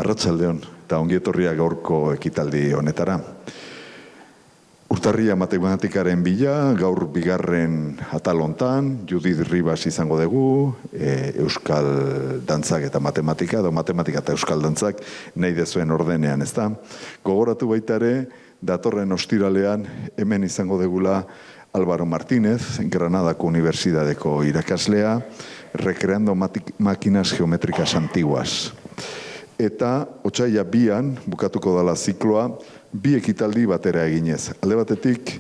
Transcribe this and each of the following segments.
Arratsaldeon, eta ongietorria gaurko ekitaldi honetara. Urtarria matematikaren bila, gaur bigarren atal hontan, Judith Ribas izango dugu, euskal dantzak eta matematika, edo matematika eta euskal dantzak nahi dezuen ordenean, ezta? Gogoratu baita ere, datorren ostiralean hemen izango degula Álvaro Martínez, Granadako Unibertsitateko irakaslea, Recreando Máquinas Geométricas Antiguas. Eta otsaila 2an bukatuko dela zikloa, bi ekitaldi batera eginez. Alde batetik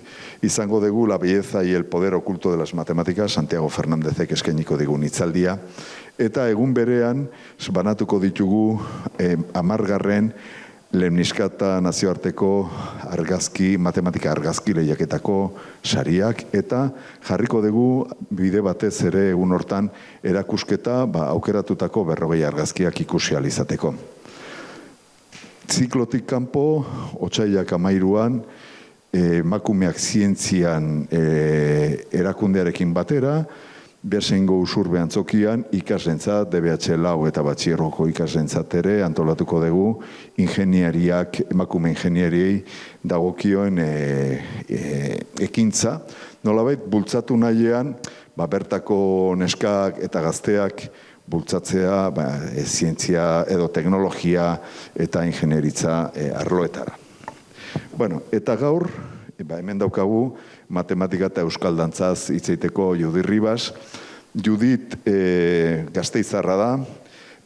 izango dugu La belleza y el poder oculto de las matemáticas, Santiago Fernándezek eskainiko digun hitzaldia, eta egun berean banatuko ditugu 10. Lemniskata nazioarteko argazki, matematika argazki lehiaketako sariak, eta jarriko dugu bide batez ere egun hortan erakusketa aukeratutako 40 argazkiak ikusi ahal izateko. Ziklotik kanpo, otsailak 13an, emakumeak zientzian erakundearekin batera, Beasaingo Usurbe Antzokian ikaslentzat, DBH Lau eta Batxierroko ikaslentzat ere antolatuko dugu ingeniariak, emakume ingeniariei dagokioen ekintza. Nolabait, bultzatu nahian, bertako neskak eta gazteak bultzatzea zientzia edo teknologia eta ingenieritza arloetara. Eta gaur, hemen daukagu, matematika eta euskal dantzaz hitzeiteko Judith Ribas. Judith Gasteiztarra da,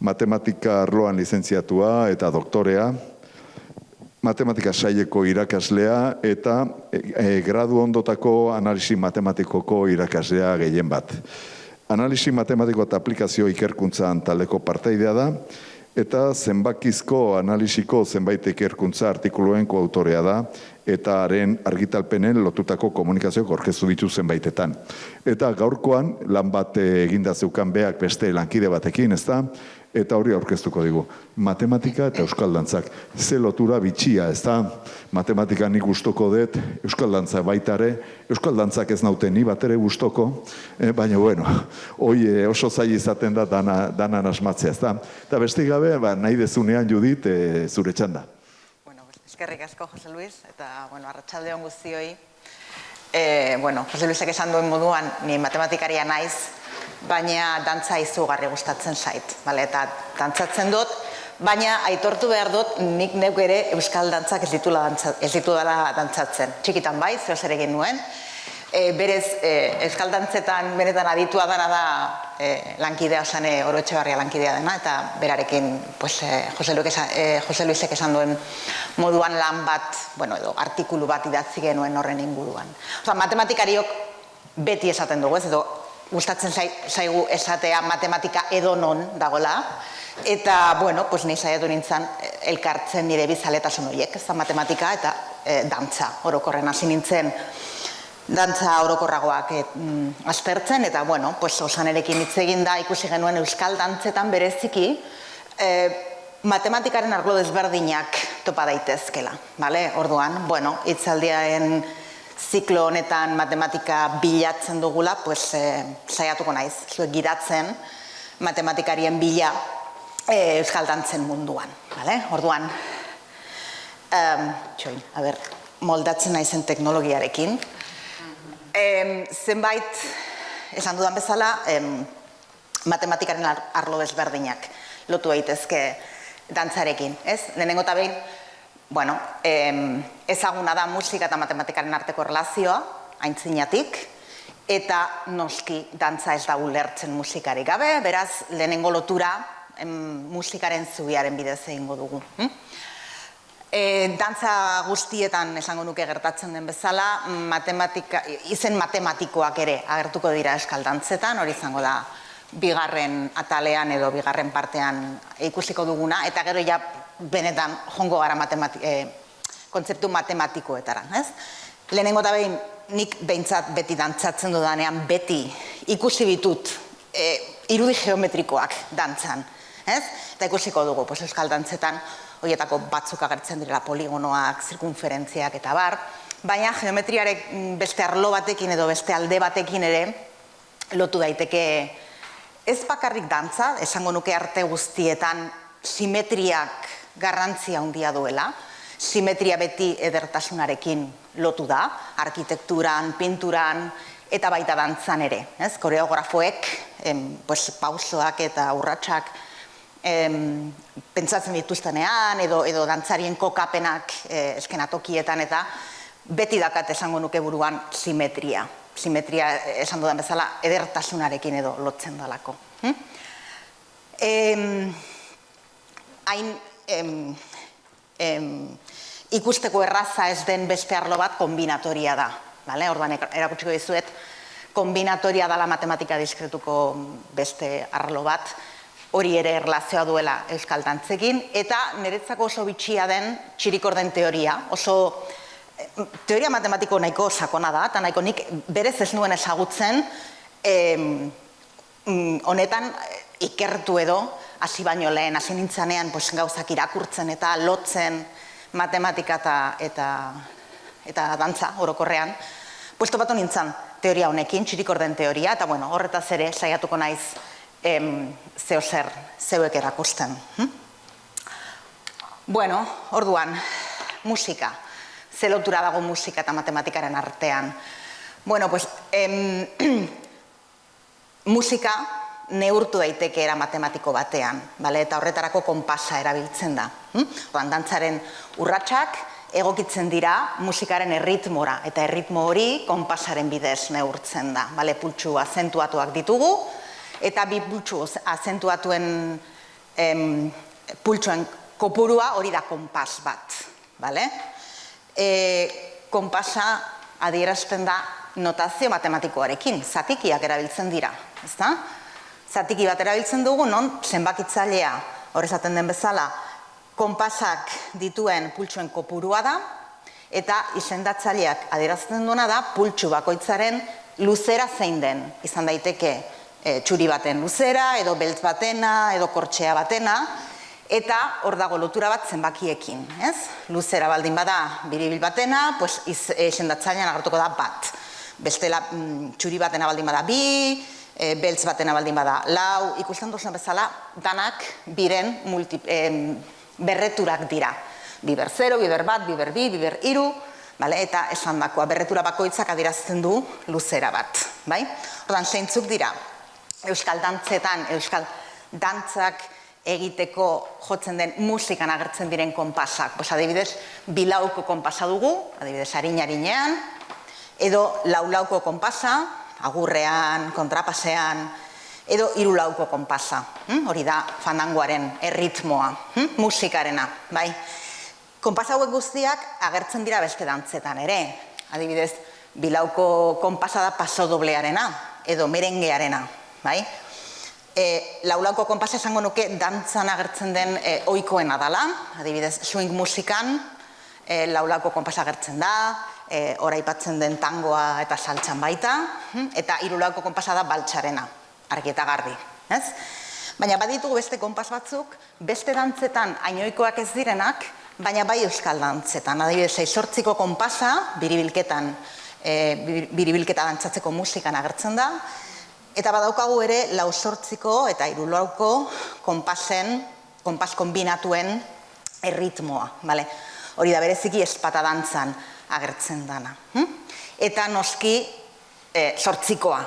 matematika arloan lizentziatua eta doktorea, matematika saileko irakaslea eta gradu ondotako analisi matematikoko irakaslea gehien bat. Analisi matematiko eta aplikazio ikerkuntzan taldeko partaidea da, eta zenbakizko analisiko zenbait ikerkuntza artikuluen koautorea da, eta haren argitalpenen lotutako komunikazioak aurkeztu ditu zenbaitetan. Eta gaurkoan lan bat eginda zeukan beak beste lankide batekin, ezta? Eta hori aurkeztuko digu. Matematika eta euskal dantzak. Ze lotura bitxia, ezta? Matematika nik gustoko dut, euskal dantza baita ere, euskal dantzak ez naute ni bat ere gustoko, baina hoi oso zaila izaten da danan asmatzea, ezta? Eta beste gabe, nahi dezunean Judith, zure txanda. Eskerrik asko, Jose Luis, eta arratsalde on guztioi. Jose Luisek esan duen moduan, ni matematikaria naiz, baina dantza izugarri gustatzen zait. Eta dantzatzen dut, baina aitortu behar dut, nik neuk ere euskal dantzak ez ditudala dantzatzen. Txikitan bai, zeo zer egin nuen. Berez, euskal dantzetan benetan aditua dana da lankidea, osan Oroetxebarria lankidea dena, eta berarekin Jose Luisek esan duen moduan lan bat, edo artikulu bat idatzi genuen horren inguruan. Matematikariok beti esaten dugu, ez, edo gustatzen zaigu esatea matematika edo non dagoela, eta, ni saiatu nintzen elkartzen nire bizaletasun horiek, ez da matematika eta dantza orokorren hasi nintzen, dantza orokorragoak aztertzen, eta, osanerekin hitz egin da ikusi genuen euskal dantzetan bereziki, matematikaren arlo desberdinak topa daitezkela, orduan, hitzaldiaren ziklo honetan matematika bilatzen dugula, saiatuko naiz, zuek gidatzen matematikarien bila euskal dantzen munduan, orduan, moldatzen naizen teknologiarekin, zenbait, esan dudan bezala, matematikaren arlo desberdinak lotu daitezke dantzarekin, ez? Lehenengo eta behin, ezaguna da musika eta matematikaren arteko relazioa, aintzinatik, eta noski dantza ez da ulertzen musikarik gabe, beraz, lehenengo lotura musikaren zubiaren bidez egingo dugu. Dantza guztietan esango nuke gertatzen den bezala, izen matematikoak ere agertuko dira euskal dantzetan, hori izango da bigarren atalean edo bigarren partean ikusiko duguna, eta gero ja benetan jongo gara kontzeptu matematikoetara. Lehenengo eta behin nik behintzat beti dantzatzen dudanean beti ikusi bitut irudi geometrikoak dantzan. Eta ikusiko dugu euskal dantzetan horietako batzuk agertzen direla poligonoak, zirkunferentziak eta bar, baina geometriarek beste arlo batekin edo beste alde batekin ere lotu daiteke ez bakarrik dantza, esango nuke arte guztietan simetriak garrantzia handia duela, simetria beti edertasunarekin lotu da, arkitekturan, pinturan, eta baita dantzan ere. Koreografoek pausoak eta urratsak pentsatzen dituztenean, edo dantzarien kokapenak eskenatokietan, eta beti dakat esango nuke buruan simetria. Simetria, esan dudan bezala, edertasunarekin edo lotzen dalako. Hain ikusteko erraza ez den beste arlo bat kombinatoria da. Orduan erakutsiko dizuet, kombinatoria dela matematika diskretuko beste arlo bat, hori ere erlazioa duela euskal dantzekin, eta niretzako oso bitxia den txirikorden teoria, oso teoria matematiko nahiko sakona da, eta nahiko nik berez ez nuen ezagutzen, honetan ikertu edo, hasi baino lehen, hasi nintzanean gauzak irakurtzen eta lotzen matematika eta dantza orokorrean, topatu nintzen teoria honekin, txirikorden teoria, eta horretaz ere saiatuko naiz zeo zer, zeuek erakusten. Orduan, musika. Ze lotura dago musika eta matematikaren artean. Musika neurtu daiteke era matematiko batean, eta horretarako konpasa erabiltzen da. Dantzaren urratsak egokitzen dira musikaren erritmora, eta erritmo hori konpasaren bidez neurtzen da. Pultsu azentuatuak ditugu, eta bi pultsu azentuatuen pultsuen kopurua hori da konpas bat. Konpasa adierazten da notazio matematikoarekin, zatikiak erabiltzen dira. Zatiki bat erabiltzen dugu, non zenbakitzailea, hor esaten den bezala, konpasak dituen pultsuen kopurua da, eta izendatzaileak adierazten duena da pultsu bakoitzaren luzera zein den. Izan daiteke txuri baten luzera, edo beltz batena, edo kortxea batena, eta hor dago lotura bat zenbakiekin. Luzera baldin bada biribil batena, izendatzailean agertuko da bat. Bestela txuri batena baldin bada bi, beltz batena baldin bada lau, ikusten duzuen bezala, danak biren berreturak dira. Biber 0, biber bat, biber bi, biber iru, eta esan dakoa, berretura bakoitzak adierazten du luzera bat. Ordan, zeintzuk dira, euskal dantzetan, euskal dantzak egiteko jotzen den musikan agertzen diren konpasak. Adibidez, bilauko konpasa dugu, adibidez, harin-harinean, edo laulauko konpasa, agurrean, kontrapasean, edo hirulauko konpasa. Hori da fandangoaren erritmoa, musikarena. Konpasa hauek guztiak agertzen dira beste dantzetan ere. Adibidez, bilauko konpasa da paso doblearena, edo merengearena. Laulauko konpasa esango nuke dantzan agertzen den ohikoena dela. Adibidez, swing musikan laulauko konpasa agertzen da, hor aipatzen den tangoa eta saltsan baita, eta hirulauko konpasa da baltsarena, argi eta garbi. Baina baditugu beste konpas batzuk, beste dantzetan hainoikoak ez direnak, baina bai euskal dantzetan. Adibidez, 6-8ko konpasa, biribilketa dantzatzeko musikan agertzen da, eta badaukagu ere 4-8ko eta 3-ko konpas kombinatuen erritmoa. Hori da bereziki espata dantzan agertzen dana. Eta noski 8-koa.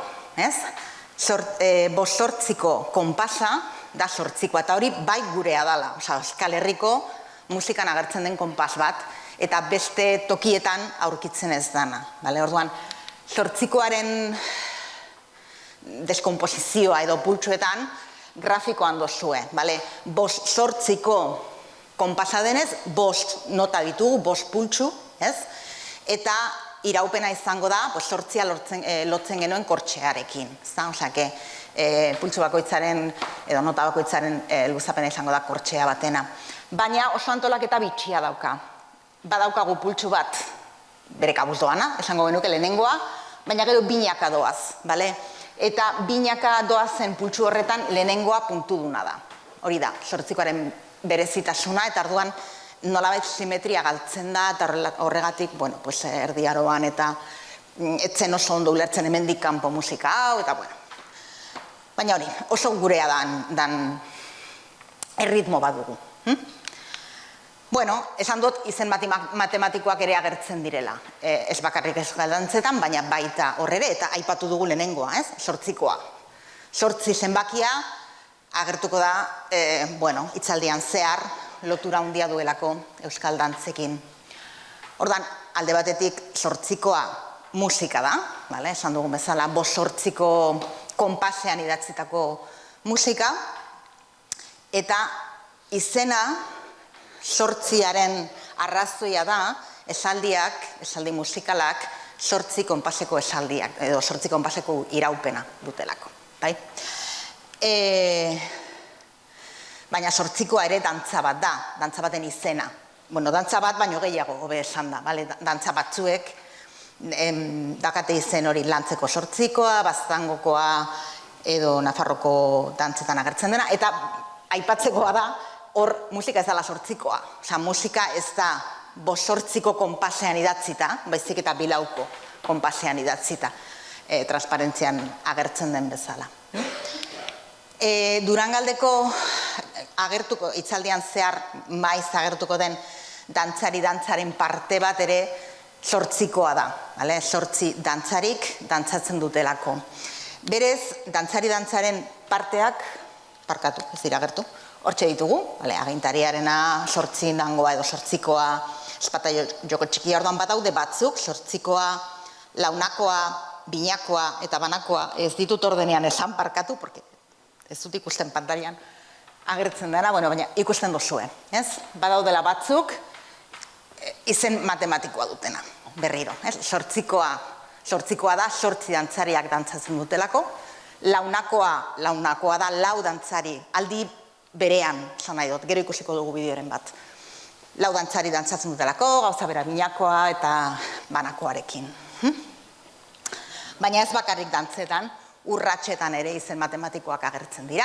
5-8ko konpasa da 8-koa, eta hori bai gurea dela. Euskal Herriko musikan agertzen den konpas bat, eta beste tokietan aurkitzen ez dana. Orduan, 8-koaren deskomposizioa edo pultsuetan grafikoan dozue. 5-8ko konpasa denez, 5 nota ditugu, 5 pultsu, eta iraupena izango da 8 lotzen genuen kortxearekin. Pultsu bakoitzaren edo nota bakoitzaren luzapena izango da kortxea batena. Baina oso antolaketa bitxia dauka. Badaukagu pultsu bat bere kabuz doana, esango genuke lehenengoa, baina gero binaka doaz. Eta binaka doazen pultsu horretan lehenengoa puntuduna da. Hori da, 8koaren berezitasuna, eta orduan nolabait simetria galtzen da, eta horregatik, erdiaroan eta etzen oso ondo ulertzen hemendik kanpo musika hau, eta Baina hori, oso gurea dan erritmo bat dugu. Bueno, esan dut izen matematikoak ere agertzen direla. Ez bakarrik euskaldantzetan, baina baita horrere, eta aipatu dugu lehenengoa, ez? 8koa. 8 zenbakia agertuko da, hitzaldian zehar, lotura handia duelako euskaldantzekin. Ordan, alde batetik 8koa musika da, esan dugun bezala, 5-8ko konpasean idatzitako musika, eta izena 8aren arrazoia da, esaldi musikalak, 8 konpaseko esaldiak, edo 8 konpaseko iraupena dutelako. Baina 8koa ere dantza bat da, dantza baten izena. Bueno, dantza bat baino gehiago, hobe esan da, dantza batzuek dakate izen hori lantzeko 8koa, baztangokoa edo Nafarroko dantzetan agertzen dena, eta aipatzekoa da, hor musika ez dela 8koa. Osa, musika ez da 5-8ko konpasean idatzita, baizik eta 4ko konpasean idatzita, transparentzian agertzen den bezala. Durangaldeko agertuko, hitzaldian zehar maiz agertuko den dantzaren parte bat ere 8koa da, 8 dantzarik dantzatzen dutelako. Berez, dantzaren parteak, parkatu, ez dira agertu, hortxe ditugu, agintariarena 8 dangoa edo 8koa, espata joko txikia orduan bat daude batzuk, 8koa, launakoa, binakoa eta banakoa, ez ditut ordenean esan parkatu, porque ez dut ikusten pantailan agertzen dena, baina ikusten duzue, ez? Badaudela batzuk, izen matematikoa dutena, berriro, ez? 8koa da, 8 dantzariak dantzatzen dutelako, launakoa da, 4 dantzari, aldi berean, esan nahi dut, gero ikusiko dugu bideoren bat. 4 dantzari dantzatzen dutelako, gauza bera binakoa eta banakoarekin. Baina ez bakarrik dantzetan, urratxetan ere izen matematikoak agertzen dira.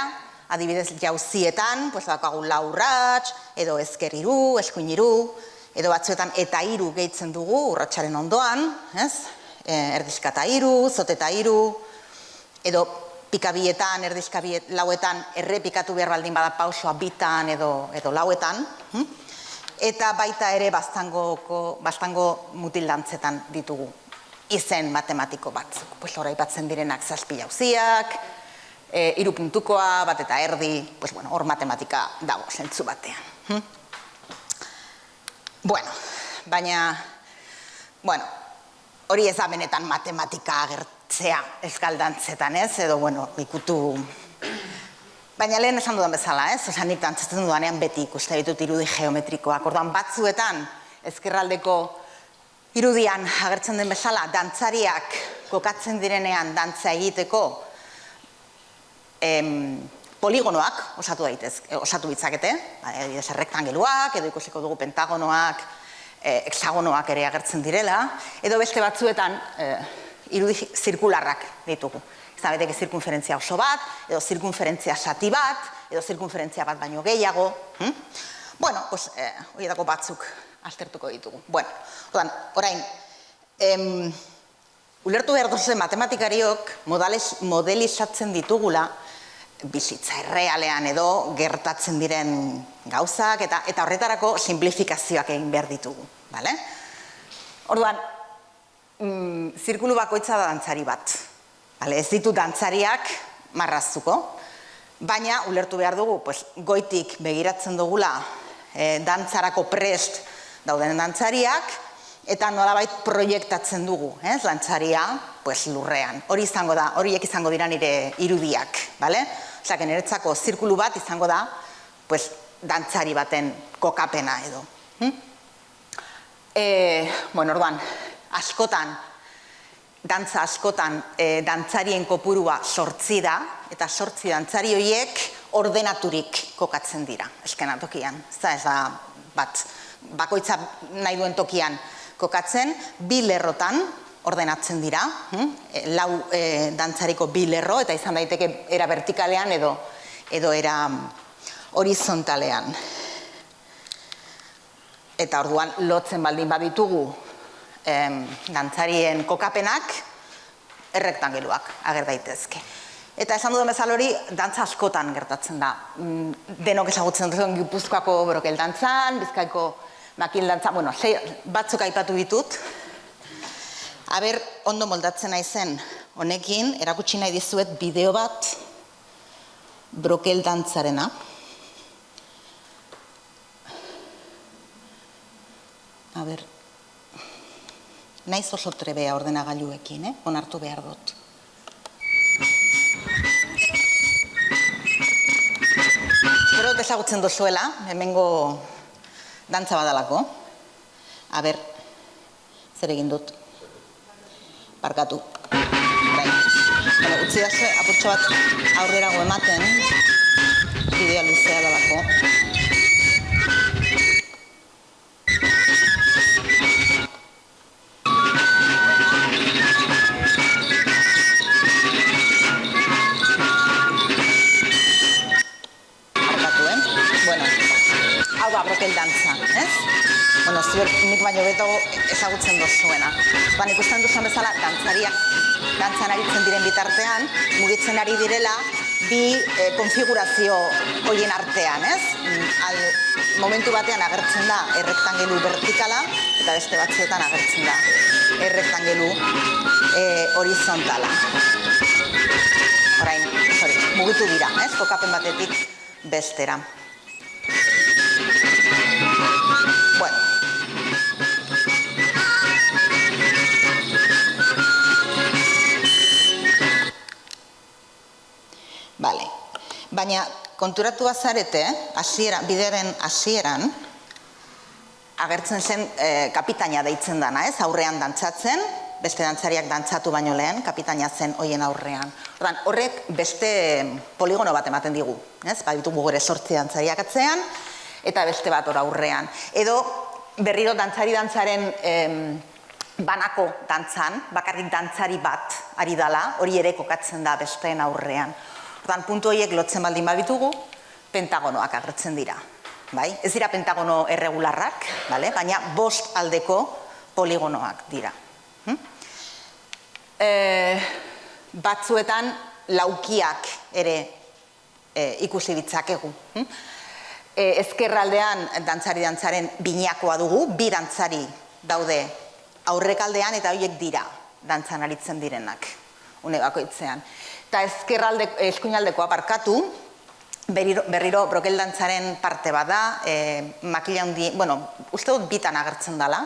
Adibidez, jauzietan, daukagu 4 urrats, edo ezker 3, eskuin 3, edo batzuetan eta 3 gehitzen dugu urratxaren ondoan, erdizka eta 3, zote eta 3, edo pikabietan, erdizka lauetan, errepikatu behar baldin bada pausoa bitan edo lauetan, eta baita ere baztango mutil dantzetan ditugu izen matematiko batzuk. Hora ipatzen direnak 7 jauziak, 3 puntukoa, bat eta erdi, hor matematika dago zentzu batean. Baina, hori ez da benetan matematika agertzea euskaldantzetan, ez? Edo, ikutu... Baina lehen esan dudan bezala, ez? Osa, nik dantzatzen dudanean beti ikuste ditut irudi geometrikoak. Orduan, batzuetan, ezkerraldeko irudian agertzen den bezala, dantzariak kokatzen direnean dantza egiteko poligonoak osatu ditzakete, errektangeluak, edo ikusiko dugu pentagonoak, hexagonoak ere agertzen direla, edo beste batzuetan irudi zirkularrak ditugu. Ez da beteke zirkunferentzia oso bat, edo zirkunferentzia sati bat, edo zirkunferentzia bat baino gehiago. Horietako batzuk aztertuko ditugu. Orain, ulertu behar duzu matematikariok modelizatzen ditugula bizitza errealean edo gertatzen diren gauzak eta horretarako simplifikazioak egin behar ditugu. Orduan, zirkulu bakoitza da dantzari bat. Ez ditu dantzariak marraztuko, baina ulertu behar dugu goitik begiratzen dugula dantzarako prest dauden dantzariak eta nolabait proiektatzen dugu dantzaria lurrean. Horiek izango dira nire irudiak. Osea, niretzako zirkulu bat izango da dantzari baten kokapena edo. Orduan, dantza askotan dantzarien kopurua 8 da, eta 8 dantzari horiek ordenaturik kokatzen dira, eskenatokian. Ez da bat, bakoitza nahi duen tokian kokatzen, 2 lerrotan ordenatzen dira, 4 dantzariko 2 lerro, eta izan daiteke era vertikalean edo era horizontalean. Eta orduan lotzen baldin baditugu dantzarien kokapenak, errektangeluak ager daitezke. Eta esan duen bezala hori, dantza askotan gertatzen da. Denok ezagutzen duten Gipuzkoako brokel dantzan, Bizkaiko makil dantzan, bueno, batzuk aipatu ditut. Aber, ondo moldatzen naizen honekin, erakutsi nahi dizuet bideo bat brokel dantzarena. Aber, naiz oso trebea ordenagailuekin, onartu behar dut. Espero ezagutzen dozuela, hemengo dantza badalako. Aber, zer egin dut? Barkatu. Utzi dazu, apurtxo bat aurrerago ematen, bidea luzea dalako. Brokel dantza, ez? Bueno, zuek nik baino beto ezagutzen dozuena. Ikusten duzuen bezala, dantzariak dantzan aritzen diren bitartean, mugitzen ari direla, bi konfigurazio horien artean, ez? Momentu batean agertzen da errektangelu vertikala, eta beste batzuetan agertzen da errektangelu horizontala. Orain, mugitu dira, ez? Kokapen batetik bestera. Bueno. Vale. Baina konturatu bazarete, bidearen hasieran agertzen zen kapitaina deitzen dana, ez? Aurrean dantzatzen, beste dantzariak dantzatu baino lehen, kapitaina zen hoien aurrean. Horrek beste poligono bat ematen digu, ez? Baditugu gure 8 dantzariak atzean, eta beste bat hor aurrean. Edo berriro dantzaren banako dantzan, bakarrik dantzari bat ari dala, hori ere kokatzen da besteen aurrean. Puntu horiek lotzen baldin babitugu, pentagonoak agertzen dira. Ez dira pentagono erregularrak, baina 5 aldeko poligonoak dira. Batzuetan laukiak ere ikusi ditzakegu. Ezkerraldean dantzaren binakoa dugu, 2 dantzari daude aurrekaldean eta horiek dira dantzan aritzen direnak, une bakoitzean. Eta eskuinaldekoa barkatu, berriro brokel dantzaren parte bada, makila handi, bueno, uste dut bitan agertzen dela,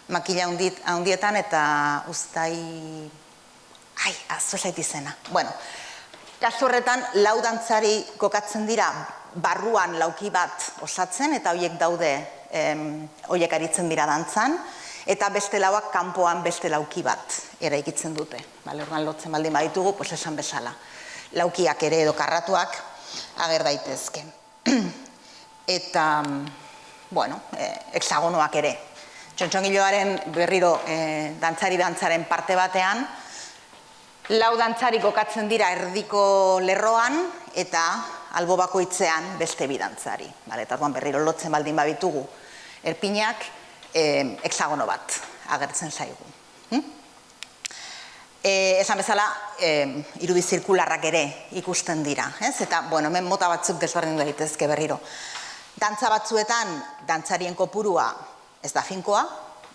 makila handietan eta ustai, azu zait izena. Bueno, kasu horretan, 4 dantzari kokatzen dira barruan lauki bat osatzen, eta horiek daude, horiek aritzen dira dantzan, eta beste 4ak kanpoan beste lauki bat eraikitzen dute. Orduan lotzen baldin baditugu, esan bezala. Laukiak ere edo karratuak ager daitezke. Eta, bueno, hexagonoak ere. Txontxongiloaren berriro dantzaren parte batean, 4 dantzari kokatzen dira erdiko lerroan, eta albo bakoitzean beste 2 dantzari. Eta orduan berriro lotzen baldin baditugu erpinak, hexagono bat agertzen zaigu. Esan bezala, irudi zirkularrak ere ikusten dira. Eta, bueno, hemen mota batzuk desberdin daitezke berriro. Dantza batzuetan, dantzarien kopurua ez da finkoa,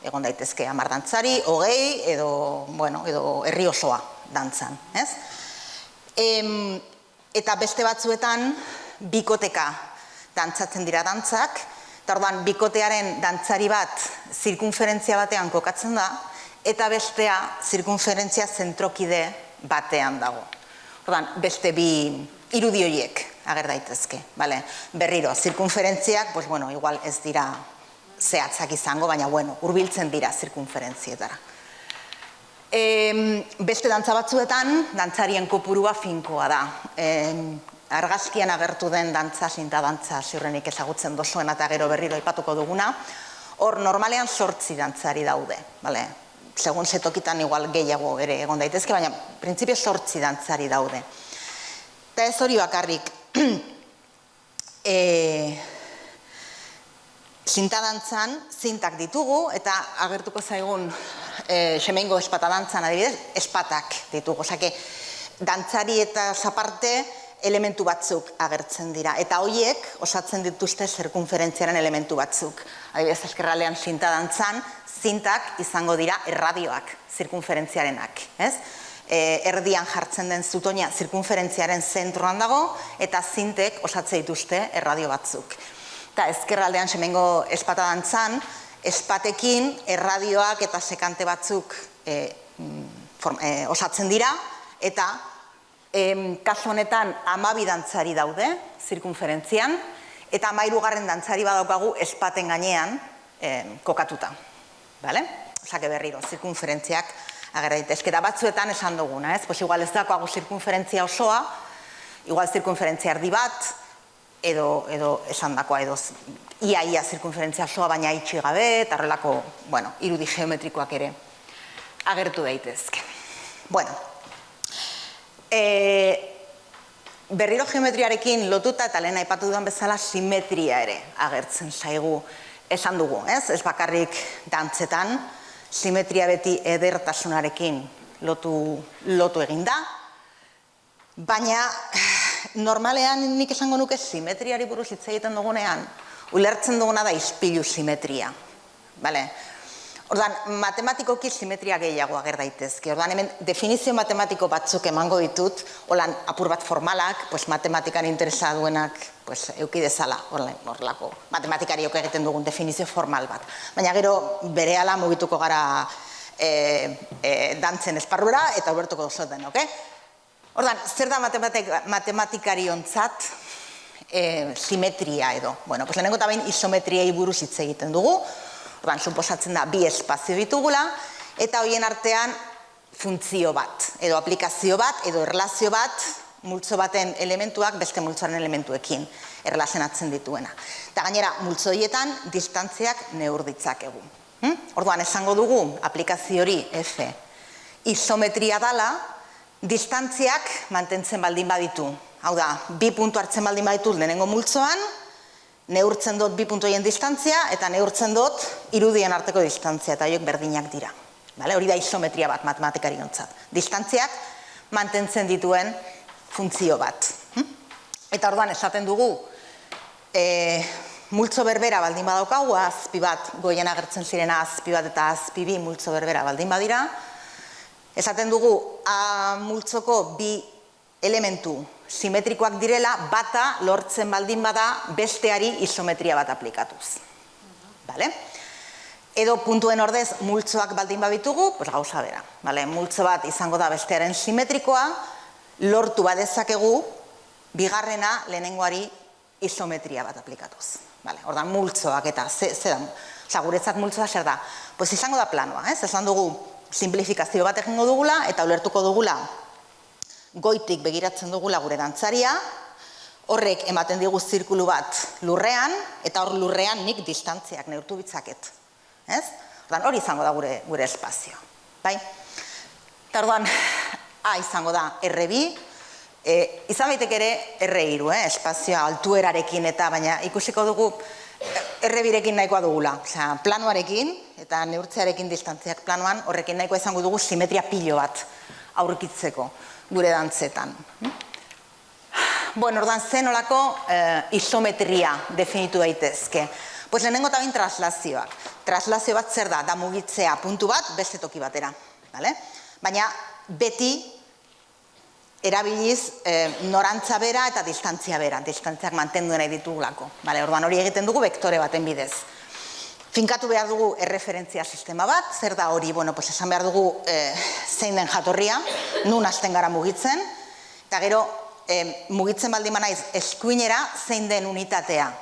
egon daitezke 10 dantzari, 20, edo herri osoa dantzan. Eta beste batzuetan, bikoteka dantzatzen dira dantzak, eta orduan, bikotearen dantzari bat zirkunferentzia batean kokatzen da, eta bestea zirkunferentzia zentrokide batean dago. Orduan, beste 2 irudi horiek ager daitezke. Berriro, zirkunferentziak, igual ez dira zehatzak izango, baina hurbiltzen dira zirkunferentzietara. Beste dantza batzuetan, dantzarien kopurua finkoa da. Argazkian agertu den dantza, zinta dantza, ziurrenik ezagutzen dozuen eta gero berriro aipatuko duguna, hor normalean 8 dantzari daude. Segun zetokitan igual gehiago ere egon daitezke, baina printzipio 8 dantzari daude. Eta ez hori bakarrik, zinta dantzan, zintak ditugu, eta agertuko zaigun xemeingo espata dantzan adibidez, espatak ditugu. dantzari eta aparte elementu batzuk agertzen dira. Eta horiek osatzen dituzte zirkunferentziaren elementu batzuk. Adibidez, ezkerraldean zinta dantzan, zintak izango dira erradioak zirkunferentziarenak. Erdian jartzen den zutoina zirkunferentziaren zentroan dago, eta zintek osatzen dituzte erradio batzuk. Eta ezkerraldean semengo espata dantzan, espatekin erradioak eta sekante batzuk osatzen dira, eta kasu honetan 12 dantzari daude zirkunferentzian, eta 13. dantzari badaukagu espaten gainean kokatuta. Osake berriro, zirkunferentziak agerra daitezke. Eta batzuetan esan duguna, pues igual ez dakoago zirkunferentzia osoa, igual zirkunferentzia erdi bat, edo esan dakoa, edo ia zirkunferentzia osoa, baina itxi gabe, eta horrelako, irudi geometrikoak ere agertu daitezke. Berriro geometriarekin lotuta eta lehen aipatu duan bezala simetria ere agertzen zaigu esan dugu, ez bakarrik dantzetan, simetria beti edertasunarekin lotu egin da, baina normalean nik esango nuke simetriari buruz hitz egiten dugunean, ulertzen duguna da ispilu simetria. Ordan, matematikoki simetria gehiago ager daitezke. Ordan, hemen definizio matematiko batzuk emango ditut, holan apur bat formalak, matematikan interesa duenak euki dezala, horrelako matematikariok egiten dugun definizio formal bat. Baina gero berehala mugituko gara dantzen esparrura eta ubertuko duzuten, oke? Ordan, zer da matematikarientzat simetria edo? Lehenengo eta behin isometriai buruz hitz egiten dugu, ordan, suposatzen da bi espazio ditugula, eta horien artean funtzio bat, edo aplikazio bat, edo erlazio bat, multzo baten elementuak beste multzoaren elementuekin erlazionatzen dituena. Eta gainera, multzo horietan distantziak neur ditzakegu. Orduan, esango dugu aplikazio hori F isometria dala, distantziak mantentzen baldin baditu. Hau da, bi puntu hartzen baldin baditut lehenengo multzoan, neurtzen dut bi puntoien distantzia, eta neurtzen dut irudien arteko distantzia, eta horiek berdinak dira. Hori da isometria bat matematikarientzat. Distantziak mantentzen dituen funtzio bat. Eta orduan esaten dugu, multzo berbera baldin badaukagu, azpi bat, goien agertzen zirena azpi bat eta azpi bi multzo berbera baldin badira, esaten dugu, multzoko bi elementu simetrikoak direla, bata lortzen baldin bada besteari isometria bat aplikatuz. Edo puntuen ordez multzoak baldin babitugu, gauza bera. Multzo bat izango da bestearen simetrikoa, lortu badezakegu bigarrena lehenengoari isometria bat aplikatuz. Ordan multzoak eta guretzat multzoa zer da? Izango da planoa, esan dugu simplifikazio bat egingo dugula eta ulertuko dugula goitik begiratzen dugula gure dantzaria, horrek ematen digu zirkulu bat lurrean, eta hor lurrean nik distantziak neurtu bitzaket. Hori izango da gure espazio. Eta orduan, A izango da R2, izan baitek ere R3, espazioa altuerarekin eta, baina ikusiko dugu R2rekin nahikoa dugula. Planoarekin eta neurtzearekin distantziak planoan, horrekin nahikoa izango dugu simetria pilo bat aurkitzeko gure dantzetan. Ordan, zen olako isometria definitu daitezke. Lehenengo eta bain traslazioak. Traslazio bat zer da, da mugitzea puntu bat beste toki batera. Baina beti erabiliz norantza bera eta distantzia bera. Distantziak mantendu nahi ditugulako. Ordan, hori egiten dugu vektore baten bidez. Finkatu behar dugu erreferentzia sistema bat, zer da hori, esan behar dugu zein den jatorria, nun hasten gara mugitzen, eta gero mugitzen baldin banaiz eskuinera zein den unitatea.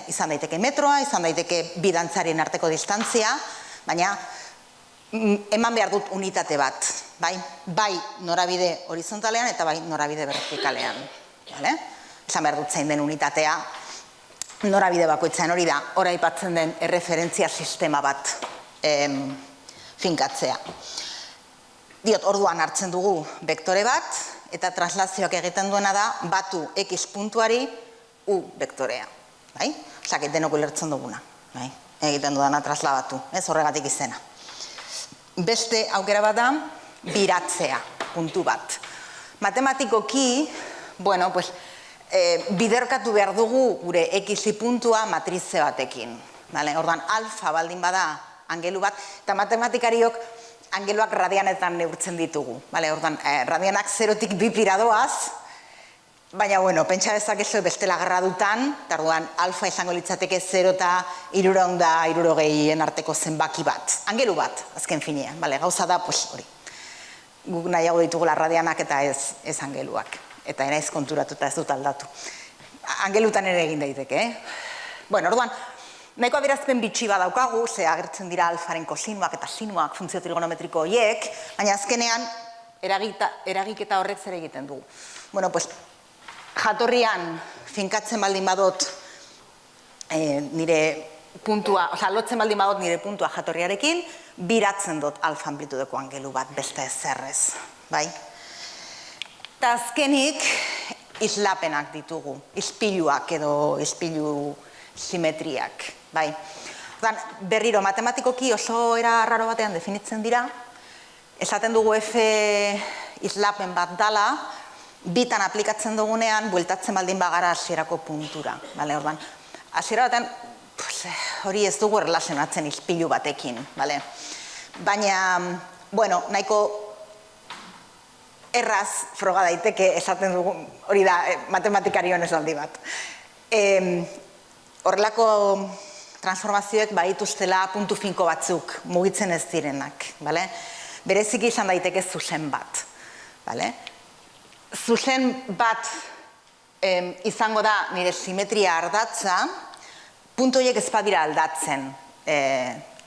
Izan daiteke metroa, izan daiteke bi dantzarien arteko distantzia, baina eman behar dut unitate bat, bai norabide horizontalean eta bai norabide vertikalean. Izan behar dut zein den unitatea, norabide bakoitzan hori da, ora aipatzen den erreferentzia sistema bat finkatzea. Orduan hartzen dugu vektore bat, eta translazioak egiten duena da, batu X puntuari U vektorea. Osake, denok ulertzen duguna. Egiten dudana traslabatu, horregatik izena. Beste aukera bat da, biratzea puntu bat. Matematikoki, bueno, pues, biderkatu behar dugu gure x puntua matrize batekin. Orduan, alfa baldin bada angelu bat, eta matematikariok angeluak radianetan neurtzen ditugu. Orduan, radianak 0-tik 2 doaz, baina, bueno, pentsa dezakezu bestela gradutan, eta orduan, alfa izango litzateke 0 eta 360 arteko zenbaki bat. Angelu bat, azken finean, gauza da, hori. Guk nahiago ditugula radianak eta ez angeluak. Eta enaiz konturatuta ez dut aldatu. Angelutan ere egin daiteke, Bueno, orduan, nahiko adierazpen bitxi badaukagu, ze agertzen dira alfaren kosinuak eta sinuak funtzio trigonometriko horiek, baina azkenean eragiketa horrek zer egiten dugu. Bueno, pues, jatorrian finkatzen baldin badot nire puntua, lotzen baldin badot nire puntua jatorriarekin, biratzen dut alfa amplitudeko angelu bat beste ezerrez, bai? Eta azkenik, islapenak ditugu, ispiluak edo ispilu simetriak, bai? Berriro, matematikoki oso era raro batean definitzen dira, esaten dugu F islapen bat dala, bitan aplikatzen dugunean, bueltatzen baldin bagara hasierako puntura, bale? Orduan, hasiera batean, hori ez dugu erlazionatzen ispilu batekin, bale? Baina, bueno, nahiko erraz froga daiteke esaten dugu, hori da, matematikarion esaldi bat. Horrelako transformazioek badituztela puntu finko batzuk, mugitzen ez direnak, bale? Bereziki izan daiteke zuzen bat, bale? Zuzen bat izango da nire simetria ardatza, puntu horiek ez badira aldatzen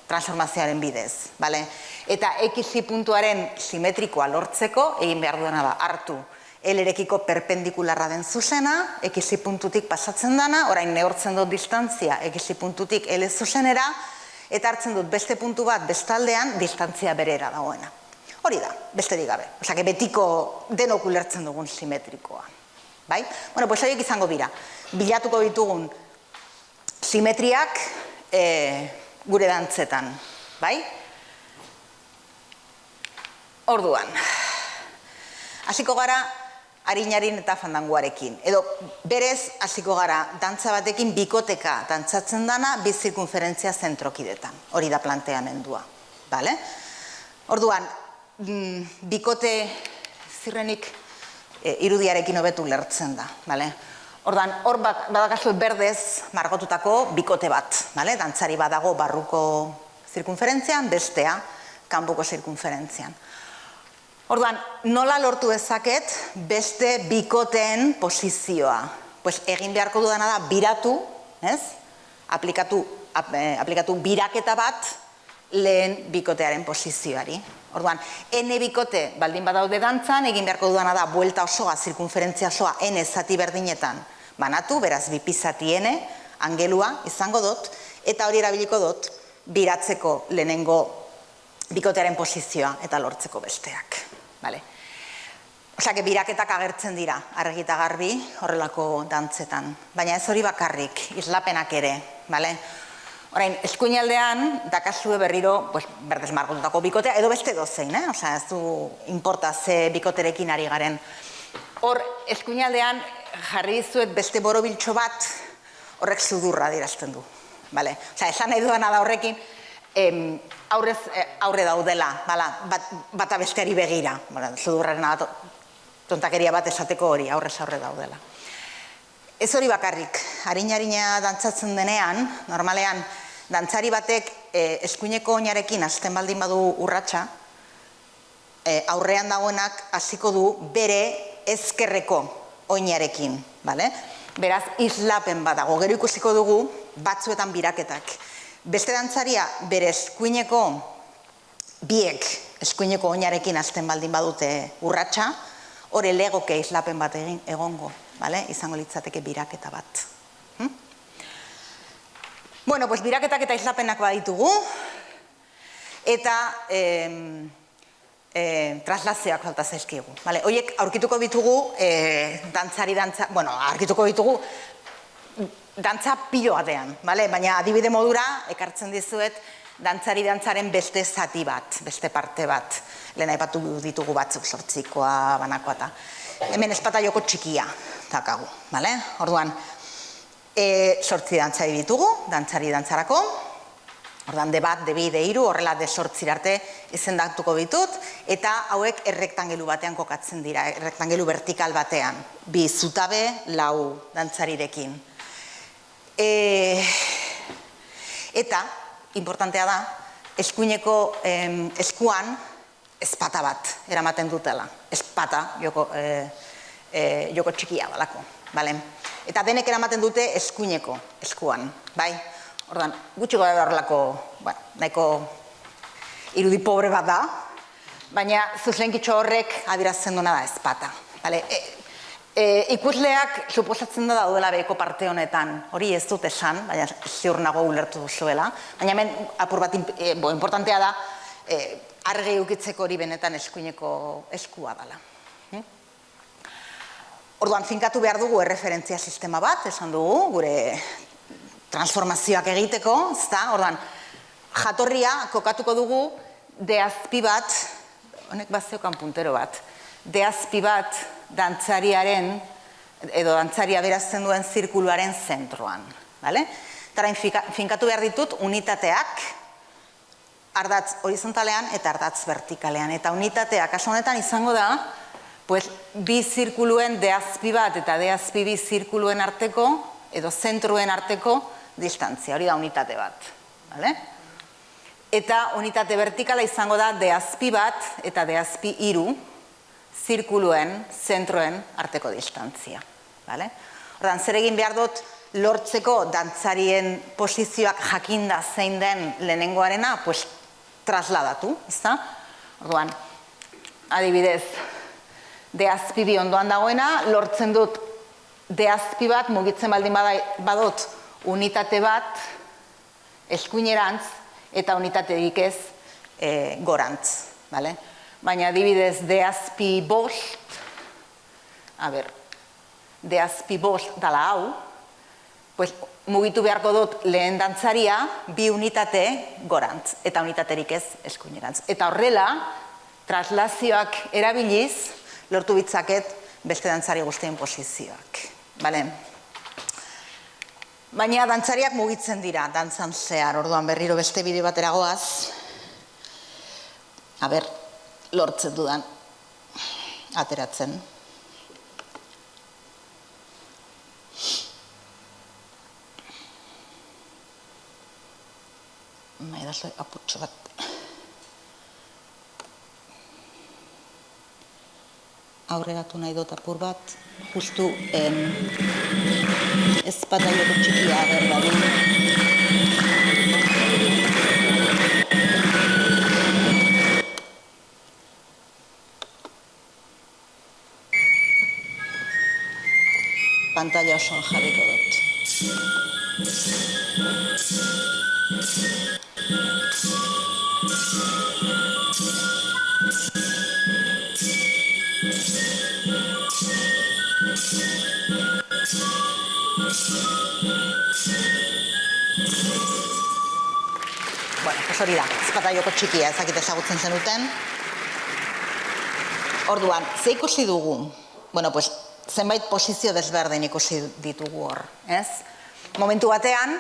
transformazioaren bidez, bale? Eta x puntuaren simetrikoa lortzeko, egin behar duena da, hartu L-erekiko perpendikularra den zuzena, x puntutik pasatzen dana, orain neurtzen dut distantzia x puntutik L zuzenera, eta hartzen dut beste puntu bat bestaldean distantzia berera dagoena. Hori da, besterik gabe. Osea, betiko denok ulertzen dugun simetrikoa. Bai? Bueno, pues horiek izango dira. Bilatuko ditugun simetriak gure dantzetan. Bai? Orduan, hasiko gara arinarin eta fandangoarekin. Edo berez hasiko gara dantza batekin bikoteka dantzatzen dana bi zirkunferentzia zentrokidetan. Hori da planteamendua. Bale? Orduan, bikote zirrenik irudiarekin hobetu lertzen da. Bale? Orduan, hor badakazu berdez margotutako bikote bat. Bale? Dantzari badago barruko zirkunferentzian, bestea kanpoko zirkunferentzian. Orduan, nola lortu dezaket beste bikoteen posizioa? Pues egin beharko dudana da biratu, ez? Aplikatu biraketa bat lehen bikotearen posizioari. Orduan, n bikote baldin badaude dantzan, egin beharko dudana da buelta osoa, zirkunferentzia osoa n zati berdinetan banatu, beraz bipi zati n, angelua izango dut, eta hori erabiliko dut biratzeko lehenengo bikotearen posizioa eta lortzeko besteak. Osea, biraketak agertzen dira, argi eta garbi, horrelako dantzetan. Baina ez hori bakarrik, islapenak ere. Orain, eskuinaldean, dakazue berriro, berdez margotutako bikotea, edo beste dozein, osea, ez du inporta ze bikoterekin ari garen. Hor, eskuinaldean jarri dizuet beste borobiltxo bat, horrek sudurra dirazten du. Osea, esan nahi duana da horrekin, aurre daudela, bata besteari begira, sudurraren tontakeria bat esateko hori, aurrez aurre daudela. Ez hori bakarrik, harina dantzatzen denean, normalean, dantzari batek eskuineko oinarekin hasten baldin badu urratsa, aurrean dagoenak hasiko du bere ezkerreko oinarekin, beraz, islapen badago, gero ikusiko dugu batzuetan biraketak. Beste dantzaria, bere eskuineko biek eskuineko oinarekin hasten baldin badute urratsa, hori legoke islapen bat egongo, izango litzateke biraketa bat. Bueno, pues biraketak eta islapenak baditugu, eta traslazioak falta zaizkigu. Horiek aurkituko ditugu aurkituko ditugu dantza pilo batean, baina adibide modura ekartzen dizuet dantzaren beste zati bat, beste parte bat. Lehen aipatu ditugu batzuk, zortzikoa, banakoa eta. Hemen ezpata joko txikia dakagu, bale? Orduan, zortzi dantzari ditugu, dantzarako. Orduan, de bat, de bi, de hiru, horrela de zortzir arte izendatuko ditut, eta hauek errektangelu batean kokatzen dira, errektangelu vertikal batean. Bi zutabe, lau dantzarirekin. Eta, importantea da, eskuineko eskuan ezpata bat eramaten dutela. Ezpata joko txikia balako. Eta denek eramaten dute eskuineko eskuan. Ordan, gutxiko da horrelako, nahiko irudi pobre bat da, baina zuzenkitxo horrek adierazten duena da ezpata. Ikusleak suposatzen da daudela beheko parte honetan, hori ez dut esan, baina ziur nago ulertu duzuela, baina hemen apur bat importantea da, argi ukitzeko hori benetan eskuineko eskua dela. Orduan, finkatu behar dugu erreferentzia sistema bat, esan dugu, gure transformazioak egiteko, orduan, jatorria kokatuko dugu dehazpi bat, honek bazeukan puntero bat, dehazpi bat dantzariaren, edo dantzaria berazten duen zirkuluaren zentroan. Tarain, finkatu behar ditut unitateak, ardatz horizontalean eta ardatz vertikalean. Eta unitateak, kasu honetan izango da, bi zirkuluen dehazpi bat eta dehazpi bi zirkuluen arteko, edo zentruen arteko distantzia, hori da unitate bat. Eta unitate vertikala izango da dehazpi bat eta dehazpi hiru zirkuluen, zentroen arteko distantzia. Ordan, zer egin behar dut lortzeko dantzarien posizioak jakinda zein den lehenengoarena, trasladatu, ezta? Orduan, adibidez, dehazpi bi ondoan dagoena, lortzen dut dehazpi bat, mugitzen baldin badut, unitate bat eskuinerantz eta unitaterik ez gorantz. Baina adibidez dehazpi bost, dehazpi bost dala hau, mugitu beharko dut lehen dantzaria bi unitate gorantz eta unitaterik ez eskuinerantz. Eta horrela, traslazioak erabiliz, lortu bitzaket beste dantzari guztien posizioak. Baina dantzariak mugitzen dira, dantzan zehar, orduan berriro beste bideo batera goaz. Lortzen dudan, ateratzen. Edazue apurtxo bat. Aurreratu nahi dut apur bat, justu ezpata joko txikia badu. Pantalla osoan jarriko dut. Hori da, ezpata joko txikia ezakit ezagutzen zenuten. Orduan, ze ikusi dugu? Zenbait posizio desberdin ikusi ditugu hor, ez? Momentu batean,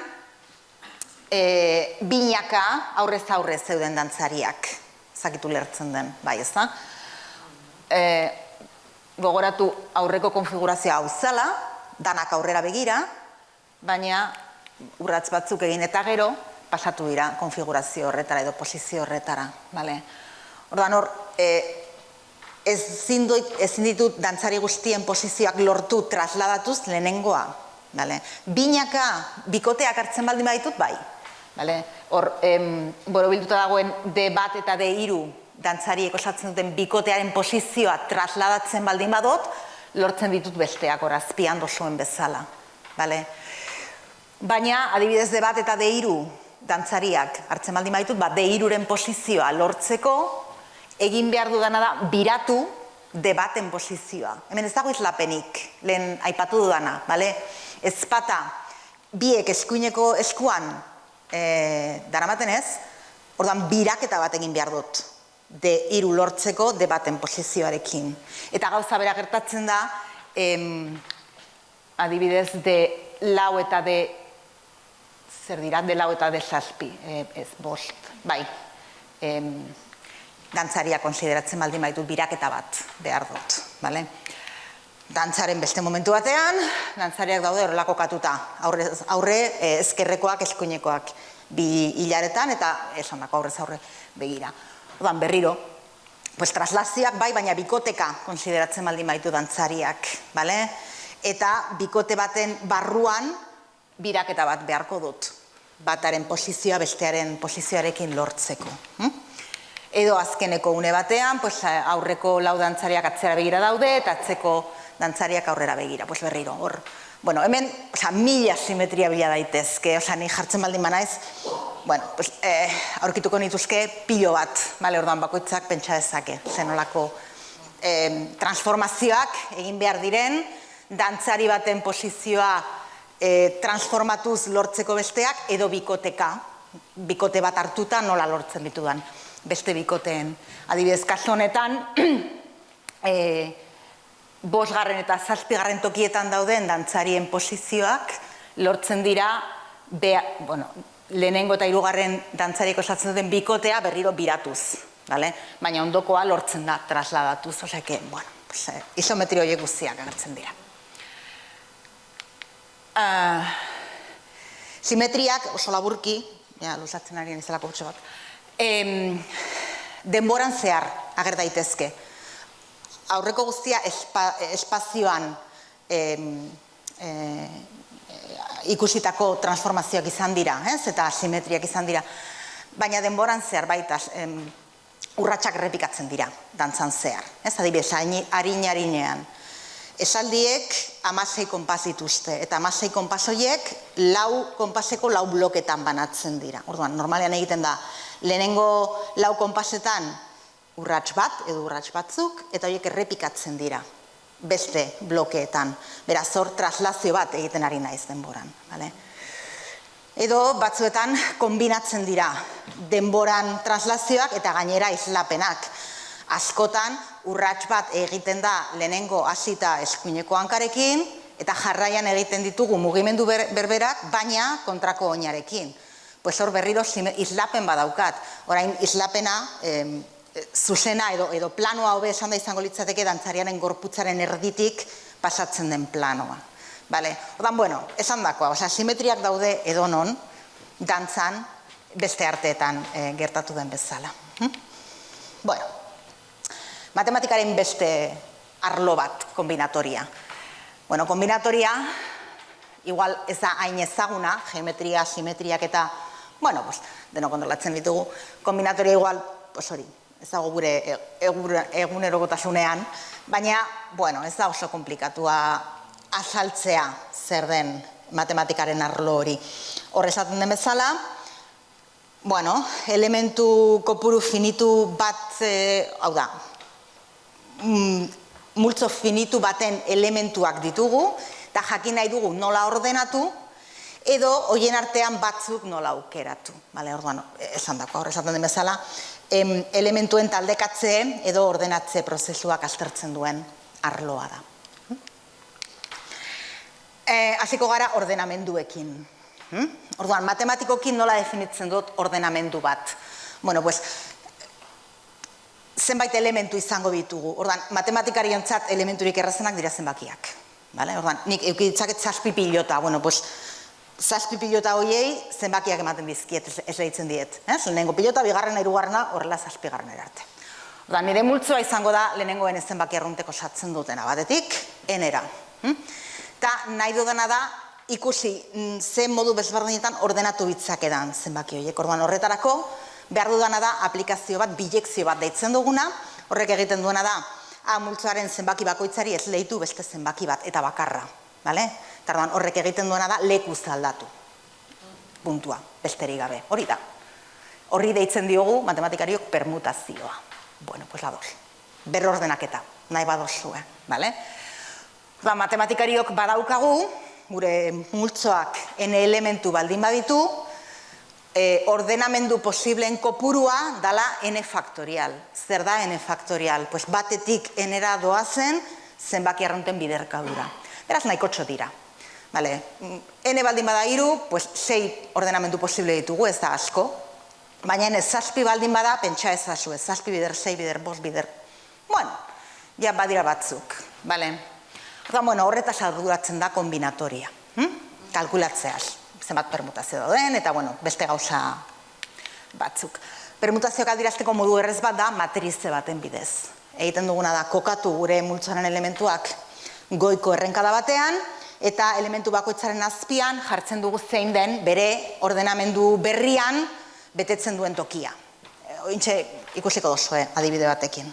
binaka aurrez aurrez zeuden dantzariak, ezakitu lertzen den, bai, ez da? Gogoratu aurreko konfigurazioa hau zela, danak aurrera begira, baina urratz batzuk egin eta gero, pasatu dira konfigurazio horretara edo posizio horretara. Orduan hor, ezin ditut dantzari guztien posizioak lortu trasladatuz lehenengoa. Binaka, bikoteak hartzen baldin baditut, bai. Hor, borobilduta dagoen D bat eta D hiru dantzariek osatzen duten bikotearen posizioa trasladatzen baldin badut, lortzen ditut besteak hor azpian dosoen bezala. Baina, adibidez D bat eta D hiru dantzariak hartzen baldin baditut, D hiruren posizioa lortzeko, egin behar dudana da, biratu D baten posizioa. Hemen ez dago islapenik, lehen aipatu dudana, ezpata biek eskuineko eskuan daramaten ez, Orduan, biraketa bat egin behar dut, D3 lortzeko D baten posizioarekin. Eta gauza bera gertatzen da, adibidez, D4 eta D4 eta D7, ez, bost, bai, dantzaria konsideratzen baldin baitut biraketa bat behar dut, bale? Dantzaren beste momentu batean, dantzariak daude horrelako katuta, aurre ezkerrekoak, eskuinekoak, bi hilaretan eta esandako aurrez aurre begira. Orduan berriro, traslazioak bai, baina bikoteka konsideratzen baldin baitu dantzariak, bale? Eta bikote baten barruan biraketa bat beharko dut, bataren posizioa bestearen posizioarekin lortzeko. Edo azkeneko une batean, aurreko lau dantzariak atzera begira daude eta atzeko dantzariak aurrera begira, berriro, hor. Bueno, hemen, mila simetria bila daitezke, ni jartzen baldin banaiz, aurkituko nituzke pilo bat, orduan bakoitzak pentsa dezake, zenolako transformazioak egin behar diren, dantzari baten posizioa transformatuz lortzeko besteak, edo bikote bat hartuta nola lortzen ditudan beste bikoteen. Adibidez, kasu honetan, 5. eta 7. tokietan dauden dantzarien posizioak lortzen dira, lehenengo eta 3. dantzariek osatzen duten bikotea berriro biratuz, baina ondokoa lortzen da trasladatuz, isometri horiek guztiak agertzen dira. Simetriak oso laburki, luzatzen ari nizalako gutxo bat, denboran zehar ager daitezke. Aurreko guztia espazioan ikusitako transformazioak izan dira, eta simetriak izan dira, baina denboran zehar baita urratsak errepikatzen dira, dantzan zehar. Adibidez, harin-harinean. Esaldiek 16 konpas dituzte, eta 16 konpas horiek 4 konpaseko 4 bloketan banatzen dira. Orduan, normalean egiten da, lehenengo 4 konpasetan urrats bat edo urrats batzuk, eta horiek errepikatzen dira beste blokeetan. Beraz, hor traslazio bat egiten ari naiz denboran. Edo batzuetan kombinatzen dira denboran traslazioak eta gainera islapenak. Askotan urrats bat egiten da lehenengo hasita eskuineko hankarekin eta jarraian egiten ditugu mugimendu berberak, baina kontrako oinarekin. Hor berriro islapen badaukat. Orain islapena zuzena edo planoa hobe esan da izango litzateke dantzariaren gorputzaren erditik pasatzen den planoa. Ordan, esan dakoa, simetriak daude edonon dantzan beste arteetan gertatu den bezala. Matematikaren beste arlo bat, kombinatoria. Kombinatoria, igual ez da hain ezaguna, geometria, simetriak eta, denok kontrolatzen ditugu, kombinatoria igual, ez dago gure egunerokotasunean, baina, ez da oso komplikatua azaltzea zer den matematikaren arlo hori. Hor esaten den bezala, elementu kopuru finitu bat, hau da, multzo finitu baten elementuak ditugu, eta jakin nahi dugu nola ordenatu, edo hoien artean batzuk nola aukeratu. Orduan, esan dako, hor esaten den bezala, elementuen taldekatze edo ordenatze prozesuak aztertzen duen arloa da. Hasiko gara ordenamenduekin. Orduan, matematikokin nola definitzen dut ordenamendu bat? Zenbait elementu izango ditugu. Orduan, matematikarientzat elementurik errazenak dira zenbakiak. Orduan, nik eukitzaket 7 pilota. 7 pilota horiei zenbakiak ematen dizkiet, ez lehitzen diet. Lehenengo pilota, 2., 3., horrela 7. arte. Orduan, nire multzoa izango da lehenengoen zenbaki arrunteko osatzen dutena. Batetik, enera. Eta nahi dudana da, ikusi zen modu bezberdinetan ordenatu bitzakedan zenbaki horiek. Orduan, horretarako, behar dudana da aplikazio bat, bilekzio bat deitzen duguna, horrek egiten duena da, multzoaren zenbaki bakoitzari ez lehitu beste zenbaki bat, eta bakarra. Horrek egiten duena da lekuz aldatu. Puntua, besterik gabe. Hori da. Horri deitzen diogu matematikariok permutazioa. Ladoz. Berrordenaketa, nahi badozue. Matematikariok badaukagu, gure multzoak n elementu baldin baditu, ordenamendu posibleen kopurua dala n faktorial. Zer da n faktorial? Pues batetik n-era doazen zenbaki arrunten biderkadura. Beraz, nahiko txo dira. N baldin bada 3, pues 6 ordenamendu posible ditugu, ez da asko. Baina ez 7 baldin bada, pentsa ezazu, 7 bider, 6 bider, 5 bider. Bueno, ja badira batzuk. Horretaz arduratzen da kombinatoria. Kalkulatzeaz. Zenbat permutazio dauden, eta beste gauza batzuk. Permutazioak aldirazteko modu errez bat da matrize baten bidez. Egiten duguna da kokatu gure multzoaren elementuak goiko errenkada batean, eta elementu bakoitzaren azpian jartzen dugu zein den bere ordenamendu berrian betetzen duen tokia. Ointxe ikusiko dozue adibide batekin.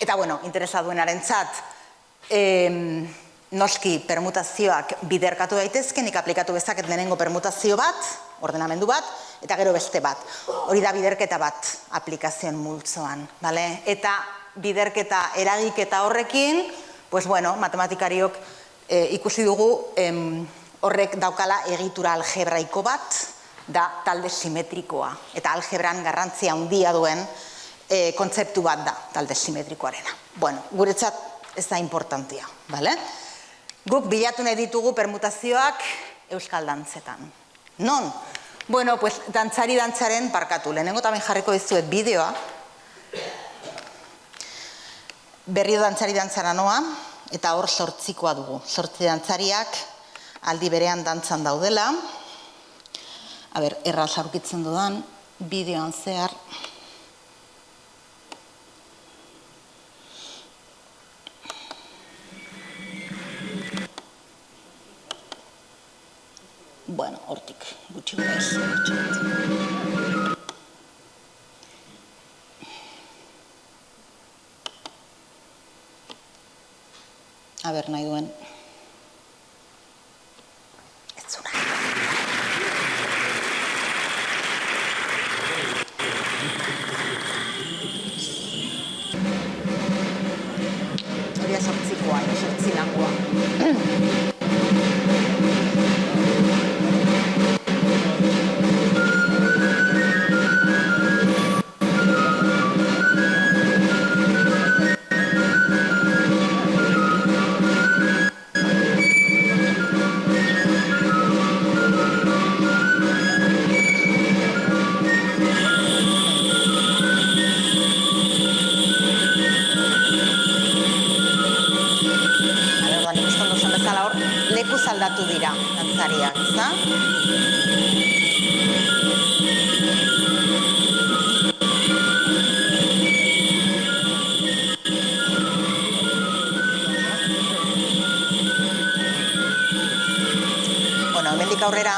Eta, interesa duenarentzat, noski permutazioak biderkatu daitezke, nik aplikatu bezaket lehenengo permutazio bat, ordenamendu bat, eta gero beste bat. Hori da biderketa bat aplikazioen multzoan. Eta biderketa eragiketa horrekin, matematikariok ikusi dugu horrek daukala egitura algebraiko bat, da talde simetrikoa. Eta algebran garrantzia handia duen kontzeptu bat da, talde simetrikoarena. Guretzat ez da importantia. Guk bilatu nahi ditugu permutazioak euskal dantzetan. Non? Dantzari-dantzaren parkatu. Lehenengo tamen jarriko dizuet bideoa. Berrio dantzari-dantzara noa, eta hor 8koa dugu. 8 dantzariak aldi berean dantzan daudela. Erraz aurkitzen dudan, bideoan zehar. Hortik, gutxi gura ez. Nahi duen. Ez zuna. Hori 8koa, 8 langoa. Aldatu dira, dantzariak, ezta? Hemendik aurrera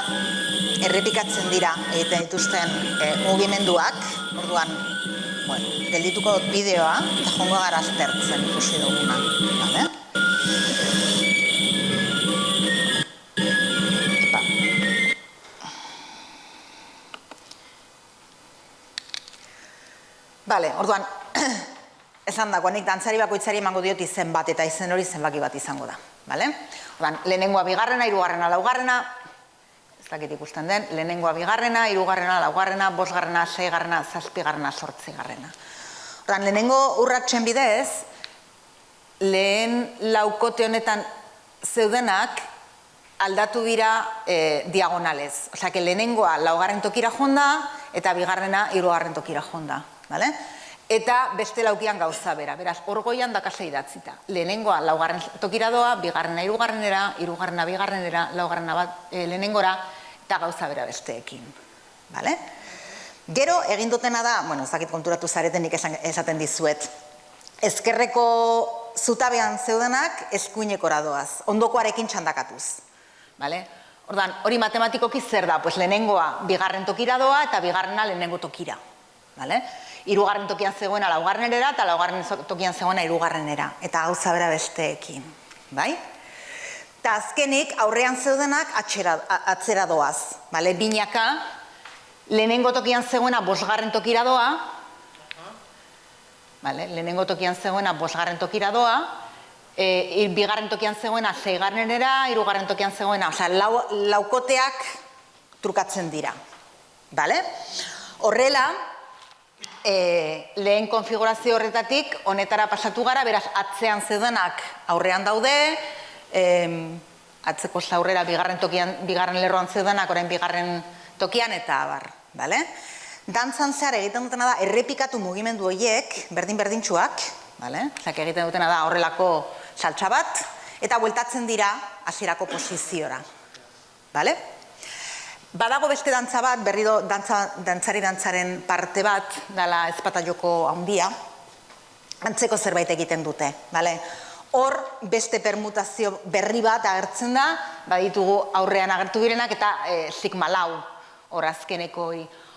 errepikatzen dira egiten dituzten mugimenduak, orduan, geldituko dut bideoa, eta joango gara aztertzen ikusi duguna, bale? Orduan, esan dako, nik dantzari bakoitzari emango diot izen bat, eta izen hori zenbaki bat izango da. Orduan, lehenengoa bigarrena, hirugarrena, laugarrena, ez dakit ikusten den, lehenengoa bigarrena, hirugarrena, laugarrena, bosgarrena, seigarrena, zazpigarrena, zortzigarrena. Orduan, lehenengo urratsen bidez, lehen laukote honetan zeudenak aldatu dira diagonalez. Osea, lehenengoa laugarren tokira jonda, eta bigarrena hirugarren tokira jonda. Eta beste laukian gauza bera. Beraz, orgoian dakase idatzita. Lehenengoa laugarren tokira doa, bigarrena hirugarrenera, hirugarrena bigarrenera, laugarrena lehenengora, eta gauza bera besteekin. Gero, egin dutena da, ezakit konturatu zaretenik esaten dizuet, ezkerreko zutabean zeudenak eskuinekora doaz, ondokoarekin txandakatuz. Ordan, hori matematikoki zer da? Lehenengoa bigarren tokira doa eta bigarrena lehenengo tokira. Hirugarren tokian zegoena laugarrenera eta laugarren tokian zegoena hirugarrenera. Eta gauza bera besteekin. Eta azkenik aurrean zeudenak atzera doaz. Binaka, lehenengo tokian zegoena bosgarren tokira doa. Lehenengo tokian zegoena bosgarren tokira doa. Bigarren tokian zegoena seigarrenera, hirugarren tokian zegoena. Laukoteak trukatzen dira. Horrela, lehen konfigurazio horretatik honetara pasatu gara, beraz, atzean zeudenak aurrean daude, atzeko zaurrera bigarren lerroan zeudenak, orain bigarren tokian, eta abar. Dantzan zehar egiten dutena da, errepikatu mugimendu horiek, berdin-berdintxuak, egiten dutena da horrelako saltsa bat, eta bueltatzen dira hasierako posiziora. Badago beste dantza bat, berriro dantzari-dantzaren parte bat, dala ezpata joko handia, antzeko zerbait egiten dute. Hor beste permutazio berri bat agertzen da, baditugu aurrean agertu direnak, eta sigma lau hor azkeneko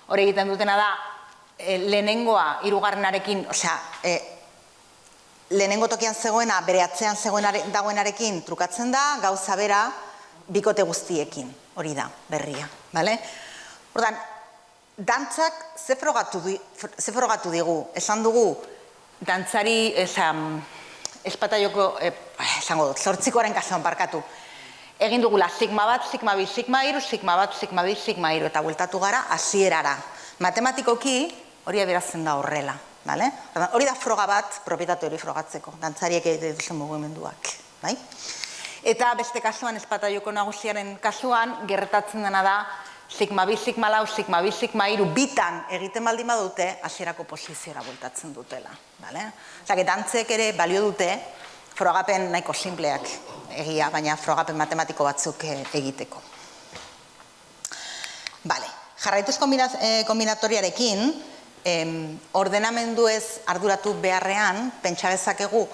hor egiten dutena da, lehenengoa hirugarrenarekin, lehenengo tokian zegoena, bere atzean dagoenarekin trukatzen da, gauza bera, bikote guztiekin, hori da, berria. Ordan, dantzak ze frogatu digu? Esan dugu, dantzari, ezpata joko, esango dut, zortzikoaren kasuan parkatu. Egin dugula sigma bat, sigma bi, sigma iru, sigma bat, sigma bi, sigma iru, eta bueltatu gara hasierara. Matematikoki, hori aberazten da horrela. Hori da froga bat, propietate hori frogatzeko, dantzariek egiten duzen mugimenduak. Eta beste kasuan, ezpata joko nagusiaren kasuan, gertatzen dena da, sigma bi, sigma lau, sigma bi, sigma iru, bitan egiten baldin badute, hasierako posiziora bueltatzen dutela. Dantzek ere balio dute, frogapen nahiko simpleak egia, baina frogapen matematiko batzuk egiteko. Jarraituz kombinatoriarekin, ordenamendu ez arduratu beharrean, pentsa bezakegu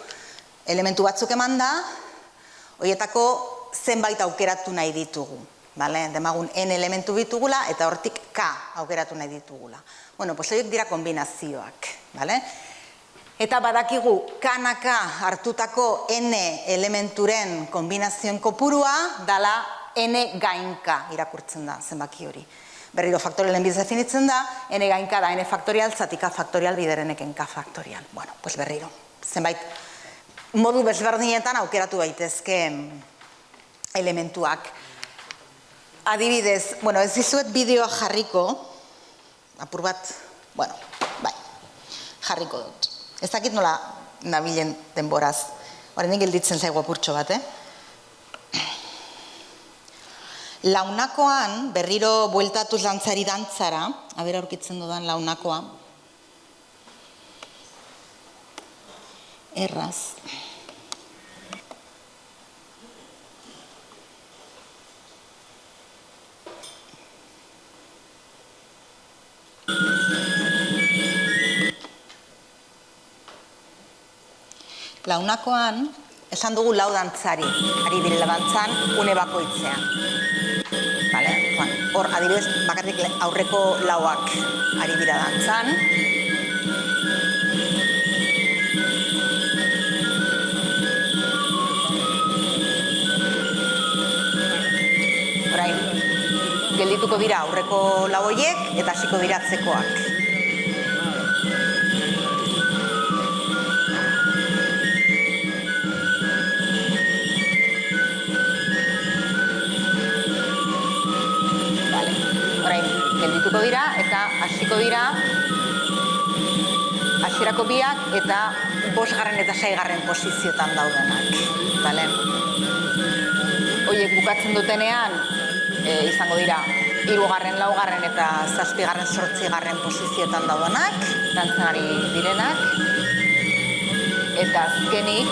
elementu batzuk eman da, horietako zenbait aukeratu nahi ditugu. Demagun N elementu ditugula eta hortik K aukeratu nahi ditugula. Horiek dira kombinazioak. Eta badakigu K-naka hartutako N elementuren kombinazioen kopurua dala N gainka irakurtzen da zenbaki hori. Berriro faktorialen bidez definitzen da, N gainka da N faktorial, zati K faktorial bidereneken K faktorial. Berriro, zenbait modu bezberdinetan aukeratu daitezke elementuak. Adibidez, ez dizuet bideoa jarriko, apur bat, jarriko dut. Ez dakit nola nabilen denboraz, oraindik gelditzen zaigu apurtxo bat, Launakoan, berriro bueltatuz dantzari dantzara, abera aurkitzen dudan launakoa, erraz. Launakoan, esan dugu lau dantzari, ari direla dantzan, une bakoitzean. Hor, adibidez, bakarrik aurreko lauak ari dira dantzan. Orain, geldituko dira aurreko lau horiek eta hasiko dira atzekoak. Geldituko dira eta hasiko dira hasierako biak eta 5. eta 6. posiziotan daudenak. Horiek bukatzen dutenean izango dira 3., 4. eta 7., 8. posiziotan daudenak, dantzan ari direnak, eta azkenik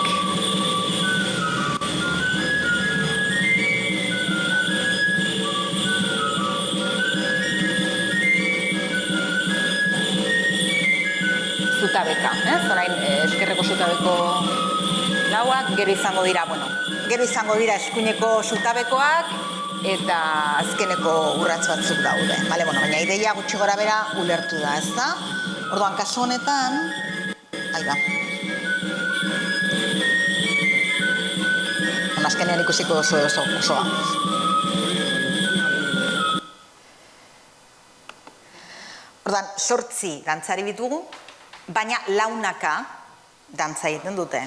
zutabeka, zorain eskerreko zutabeko lauak, gero izango dira eskuineko zutabekoak eta azkeneko urratz batzuk daude. Baina ideia gutxi gora bera ulertu da, ez da? Orduan, kasu honetan, azkenean ikusiko duzu osoa. Orduan, 8 dantzari bitugu, baina launaka dantza egiten dute.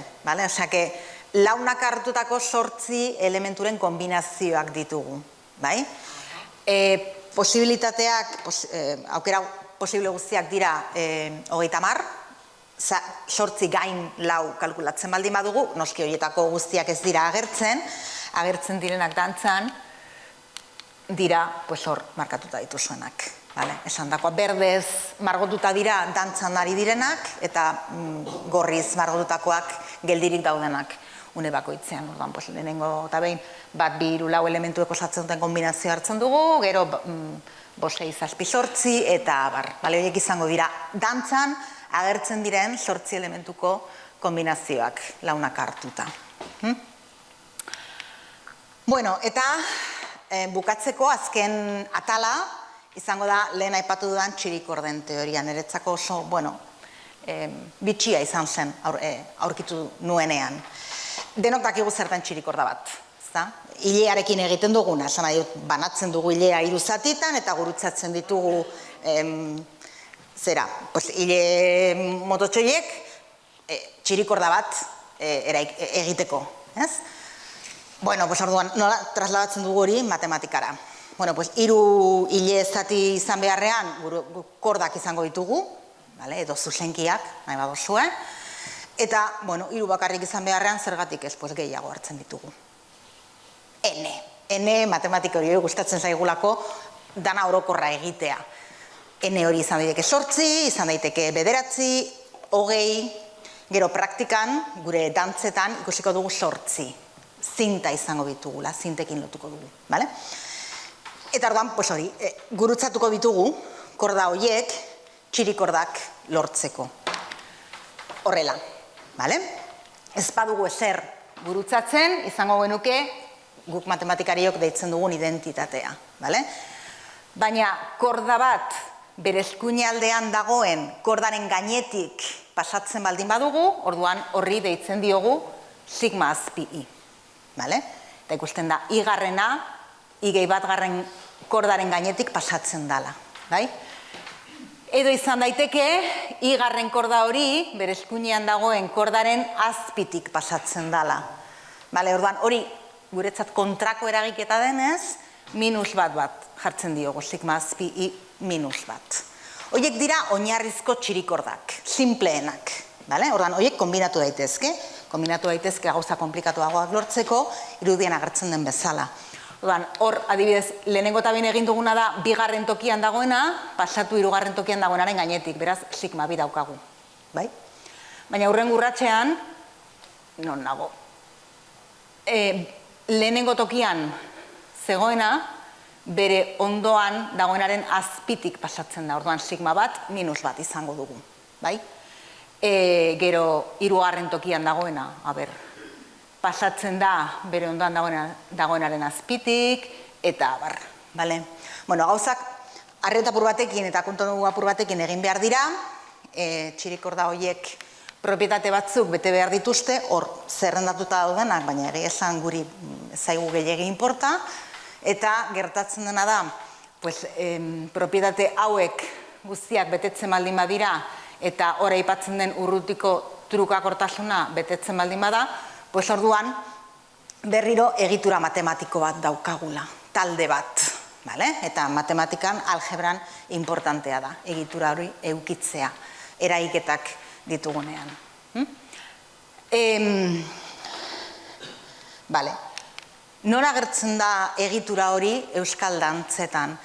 Launaka hartutako 8 elementuren kombinazioak ditugu. Posibilitateak, aukera posible guztiak dira 30, 8 gain 4 kalkulatzen baldin badugu, noski horietako guztiak ez dira agertzen direnak dantzan, dira hor markatuta dituzuenak. Esan dakoa, berdez margotuta dira dantzan ari direnak, eta gorriz margotutakoak geldirik daudenak une bakoitzean. Lehenengo eta behin, 1, 2, 3, 4 elementuek osatzen duten kombinazio hartzen dugu, gero 5, 6, 7, 8, eta horiek izango dira dantzan agertzen diren 8 elementuko kombinazioak launak hartuta. Bueno, eta bukatzeko azken atala izango da lehen aipatu dudan txirikorden teoria. Niretzako oso, bitxia izan zen aurkitu nuenean. Denok dakigu zertan txirikorda bat, ezta? Ilearekin egiten duguna, esan nahi dut, banatzen dugu ilea 3 zatitan eta gurutzatzen ditugu ile mototxoiek txirikorda bat egiteko, ez? Orduan, nola trasladatzen dugu hori matematikara? 3 ile zati izan beharrean kordak izango ditugu, edo zuzenkiak, nahi badozue, eta 3 bakarrik izan beharrean zergatik ez, gehiago hartzen ditugu. N matematika hori gustatzen zaigulako dana orokorra egitea. N hori izan daiteke 8, izan daiteke 9, 20, gero praktikan, gure dantzetan ikusiko dugu 8. Zinta izango ditugula, zintekin lotuko dugu. Eta orduan, hori, gurutzatuko ditugu, korda horiek, txirikordak lortzeko. Horrela, ez badugu ezer gurutzatzen, izango genuke, guk matematikariok deitzen dugun identitatea. Baina korda bat bere eskuinaldean dagoen kordaren gainetik pasatzen baldin badugu, orduan horri deitzen diogu sigma azpi i. Eta ikusten da, I-garrena, I+1 kordaren gainetik pasatzen dala. Edo izan daiteke, I-garren korda hori, bere eskuinean dagoen kordaren azpitik pasatzen dala. Orduan, hori guretzat kontrako eragiketa denez, -1 jartzen diogu, sigma azpi I -1. Horiek dira oinarrizko txirikordak, simpleenak. Orduan, horiek kombinatu daitezke gauza komplikatuagoak lortzeko, irudien agertzen den bezala. Hor, adibidez, lehenengo eta behin egin duguna da, 2. tokian dagoena, pasatu 3. tokian dagoenaren gainetik, beraz, sigma 2 daukagu. Baina hurrengo urratsean, non nago, lehenengo tokian zegoena, bere ondoan dagoenaren azpitik pasatzen da, orduan sigma 1, -1 izango dugu. Gero 3. tokian dagoena, pasatzen da bere ondoan dagoenaren azpitik, eta abar. Gauzak arreta apur batekin eta kontu apur batekin egin behar dira, txirikorda horiek propietate batzuk bete behar dituzte, hor zerrendatuta daudenak, baina ere esan guri zaigu gehiegi inporta, eta gertatzen dena da, propietate hauek guztiak betetzen baldin badira, eta hor aipatzen den urrutiko trukakortasuna betetzen baldin bada, orduan berriro egitura matematiko bat daukagula, talde bat. Eta matematikan, algebran importantea da, egitura hori eukitzea, eraiketak ditugunean. Nora agertzen da egitura hori euskal dantzetan?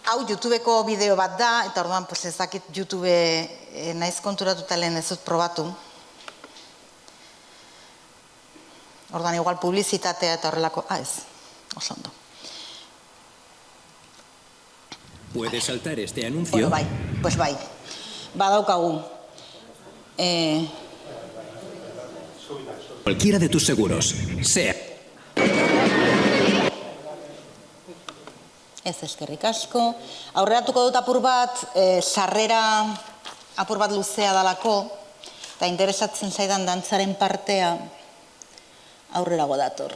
Hau YouTubeko bideo bat da, eta orduan ez dakit YouTube naiz konturatuta lehen ez dut probatu. Orduan igual publizitatea eta horrelako, ez, oso ondo. ¿Puede saltar este anuncio? Bai, badaukagu. Cualquiera de tus seguros, sea. Ez, eskerrik asko. Aurreratuko dut apur bat, sarrera apur bat luzea dalako, eta interesatzen zaidan dantzaren partea aurrerago dator.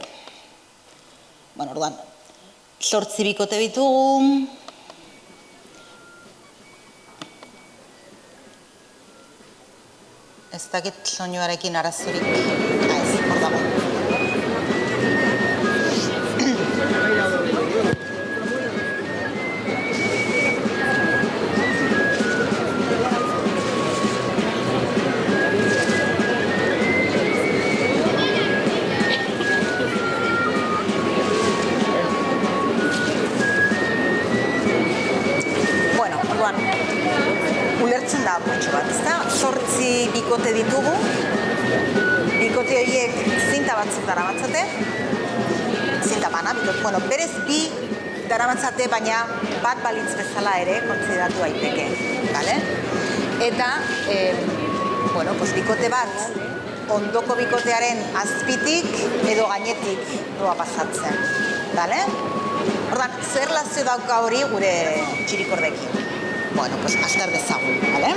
Orduan, 8 bikote bitugu. Ez dakit soinuarekin arazorik. Ez, hor dago. ulertzen da apurtxo bat, ezta? 8 bikote ditugu, bikote horiek zinta batzuk daramatzate, zinta bana, bueno, berez bi daramatzate, baina bat balitz bezala ere kontsideratu daiteke, bale? Eta, bueno, bikote bat ondoko bikotearen azpitik edo gainetik doa pasatzen, bale? Ordan, zer relazio dauka hori gure txirikordekin? Bueno, azter dezagun, bale?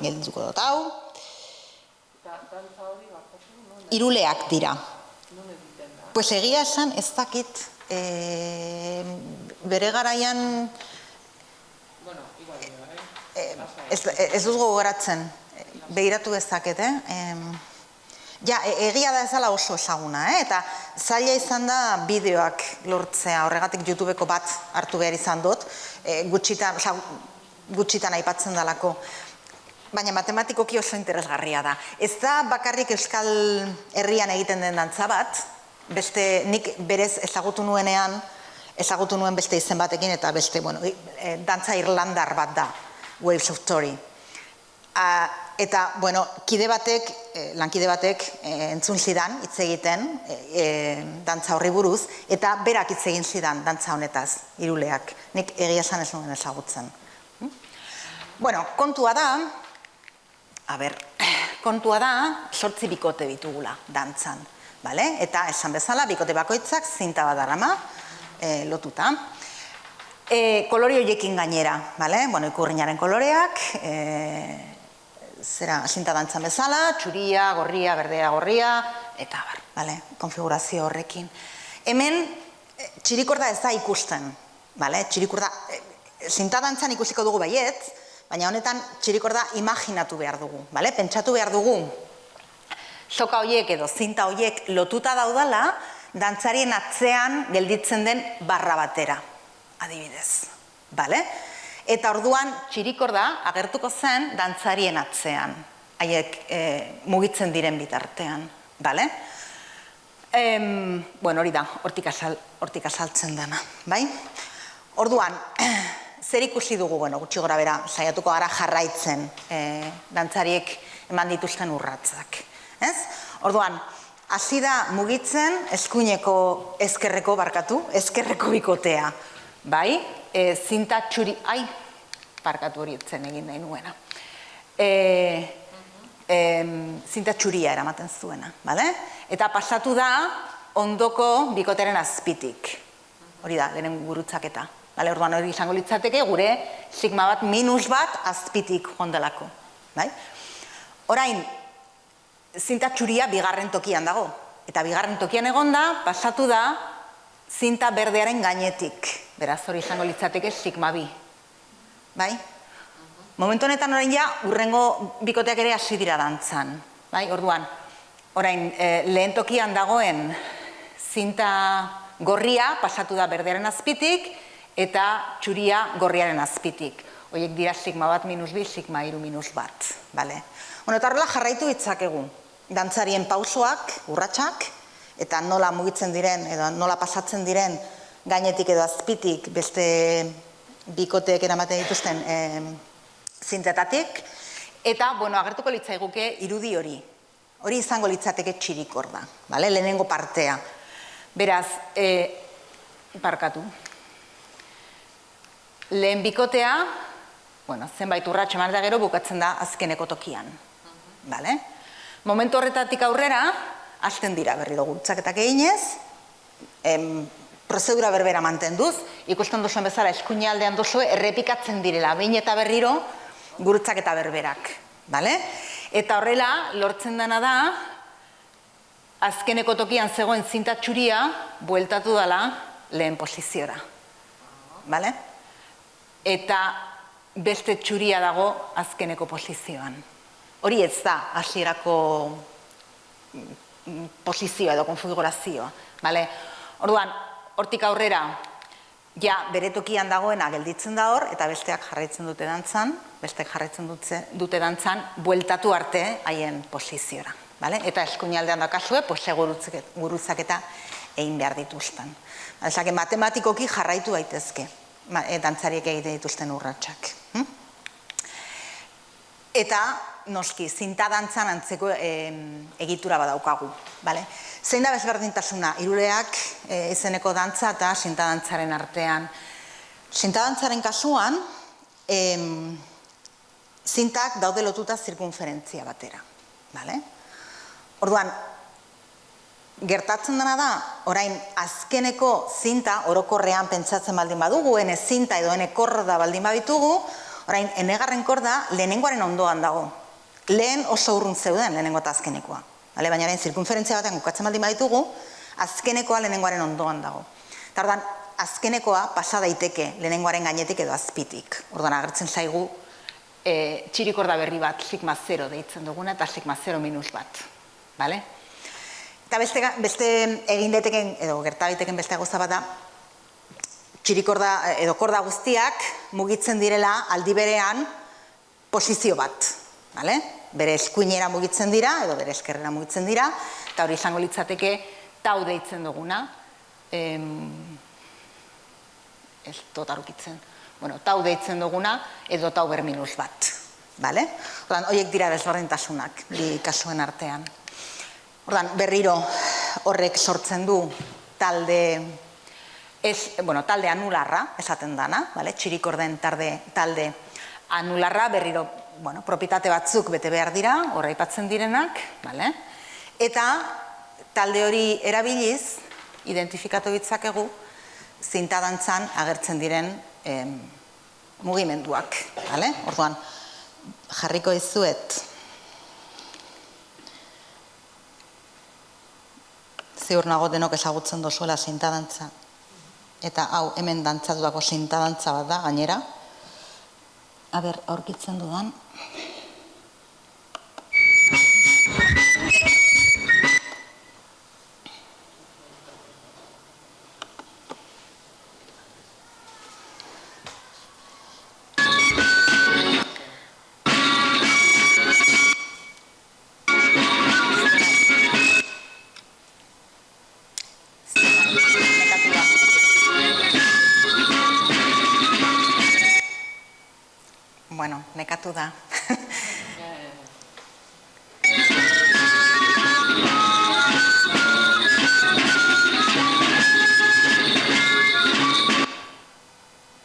Geldituko dut hau. Hiruleak dira. Pues egia esan ez dakit bere garaian ez dut gogoratzen, behiratu dezaket, ja, egia da ezala oso ezaguna, eta zaila izan da bideoak lortzea, horregatik YouTubeko bat hartu behar izan dut, gutxitan aipatzen dalako. Baina matematikoki oso interesgarria da. Ez da bakarrik Euskal Herrian egiten den dantza bat, beste nik berez ezagutu nuen beste izen batekin, eta beste, bueno, dantza irlandar bat da, Waves of Tory. Eta, bueno, lankide batek entzun zidan hitz egiten dantza horri buruz, eta berak hitz egin zidan dantza honetaz, hiruleak. Nik egia esan ez nuen ezagutzen. Bueno, kontua da, 8 bikote ditugula dantzan, bale? Eta esan bezala, bikote bakoitzak zinta bat darama lotuta. Kolore horiekin gainera, bale? Bueno, ikurrinaren koloreak, zinta dantzan bezala, txuria, gorria, berdea, gorria, eta bale, konfigurazio horrekin. Hemen, txirikorda ez da ikusten, bale? Txirikorda, zinta dantzan ikusiko dugu baietz, baina honetan txirikorda imaginatu behar dugu, bale? Pentsatu behar dugu, soka horiek edo zinta horiek lotuta daudala, dantzarien atzean gelditzen den barra batera, adibidez, bale? Eta orduan txirikorda agertuko zen dantzarien atzean, haiek mugitzen diren bitartean, bale? Bueno, hori da, hortik azaltzen dena, bai? Orduan, zer ikusi dugu, bueno, gutxi gora bera, saiatuko gara jarraitzen dantzariek eman dituzten urratzak, ez? Orduan, hasi da mugitzen ezkerreko bikotea, bai? Zinta txuri, parkatu hori etzen egin nahi nuena. Zinta txuria eramaten zuena, bale? Eta pasatu da ondoko bikoteren azpitik. Hori da, lehenen gurutzaketa. Bale, orduan hori izango litzateke gure sigma bat minus bat azpitik jondelako. Orain, zinta txuria bigarren tokian dago. Eta bigarren tokian egonda, pasatu da zinta berdearen gainetik. Beraz, hori izango litzateke sigma bi. Bai? Momentu honetan orain ja, urrengo bikoteak ere hasi dira dantzan. Bai? Orduan, orain, lehen tokian dagoen zinta gorria pasatu da berdearen azpitik, eta txuria gorriaren azpitik. Horiek dira sigma bat minus bi, sigma iru minus bat. Bueno, eta horrela jarraitu ditzakegu. Dantzarien pausoak, urratsak, eta nola mugitzen diren, edo nola pasatzen diren gainetik edo azpitik beste bikoteek eramaten dituzten zintetatik. Eta, bueno, agertuko litzaiguke irudi hori. Hori izango litzateke txirikorda, lehenengo partea. Beraz, parkatu. Lehen bikotea, zenbait urrats eman eta gero bukatzen da azkeneko tokian. Momentu horretatik aurrera, hasten dira berriro gurutzaketak eginez, prozedura berbera mantenduz, ikusten duzuen bezala eskuinaldean duzue, errepikatzen direla, behin eta berriro gurutzaketa berberak. Eta horrela, lortzen dena da, azkeneko tokian zegoen zinta txuria, bueltatu dela lehen posiziora. Eta beste txuria dago azkeneko posizioan. Hori ez da hasierako posizioa edo konfigurazioa. Orduan, hortik aurrera, ja bere tokian dagoena gelditzen da hor, eta besteak jarraitzen dute dantzan, bueltatu arte haien poziziora. Eta eskuinaldean dakazue, gurutzaketa egin behar dituzten. Matematikoki jarraitu daitezke. dantzariek egiten dituzten urratsak. Eta, noski, zinta dantzan antzeko egitura badaukagu. Zein da bezberdintasuna? Hiruleak izeneko dantza eta zinta dantzaren artean. Zinta dantzaren kasuan, zintak daude lotuta zirkunferentzia batera. Orduan, gertatzen dena da, orain azkeneko zinta, orokorrean pentsatzen baldin badugu, ene zinta edo ene korda baldin baditugu, orain, enegarren korda lehenengoaren ondoan dago. Lehen oso urrun zeuden lehenengo eta azkenekoa. Baina orain, zirkunferentzia batean gukatzen baldin baditugu, azkenekoa lehenengoaren ondoan dago. Eta orduan, azkenekoa pasa daiteke lehenengoaren gainetik edo azpitik. Orduan, agertzen zaigu txirikorda berri bat, sigma 0 deitzen duguna, eta sigma 0 minus bat. Eta beste egin daiteken, edo gertabiteken beste gauza bat da, txirikorda edo korda guztiak mugitzen direla aldi berean posizio bat. Bere eskuinera mugitzen dira, edo bere eskerrera mugitzen dira, eta hori izango litzateke tau deitzen duguna. Ez dut arukitzen. Tau deitzen duguna, edo tau ber minus bat. Horiek dira desberdintasunak, bi kasuen artean. Berriro horrek sortzen du talde anularra, esaten dana, txirikorden talde anularra, berriro propietate batzuk bete behar dira, horra aipatzen direnak, eta talde hori erabiliz, identifikatu ditzakegu, zinta dantzan agertzen diren mugimenduak. Orduan, jarriko dizuet, ziur nago denok ezagutzen dozuela zinta dantza. Eta hau hemen dantzatutako zinta dantza bat da, gainera. Aurkitzen dudan. Nekatu da.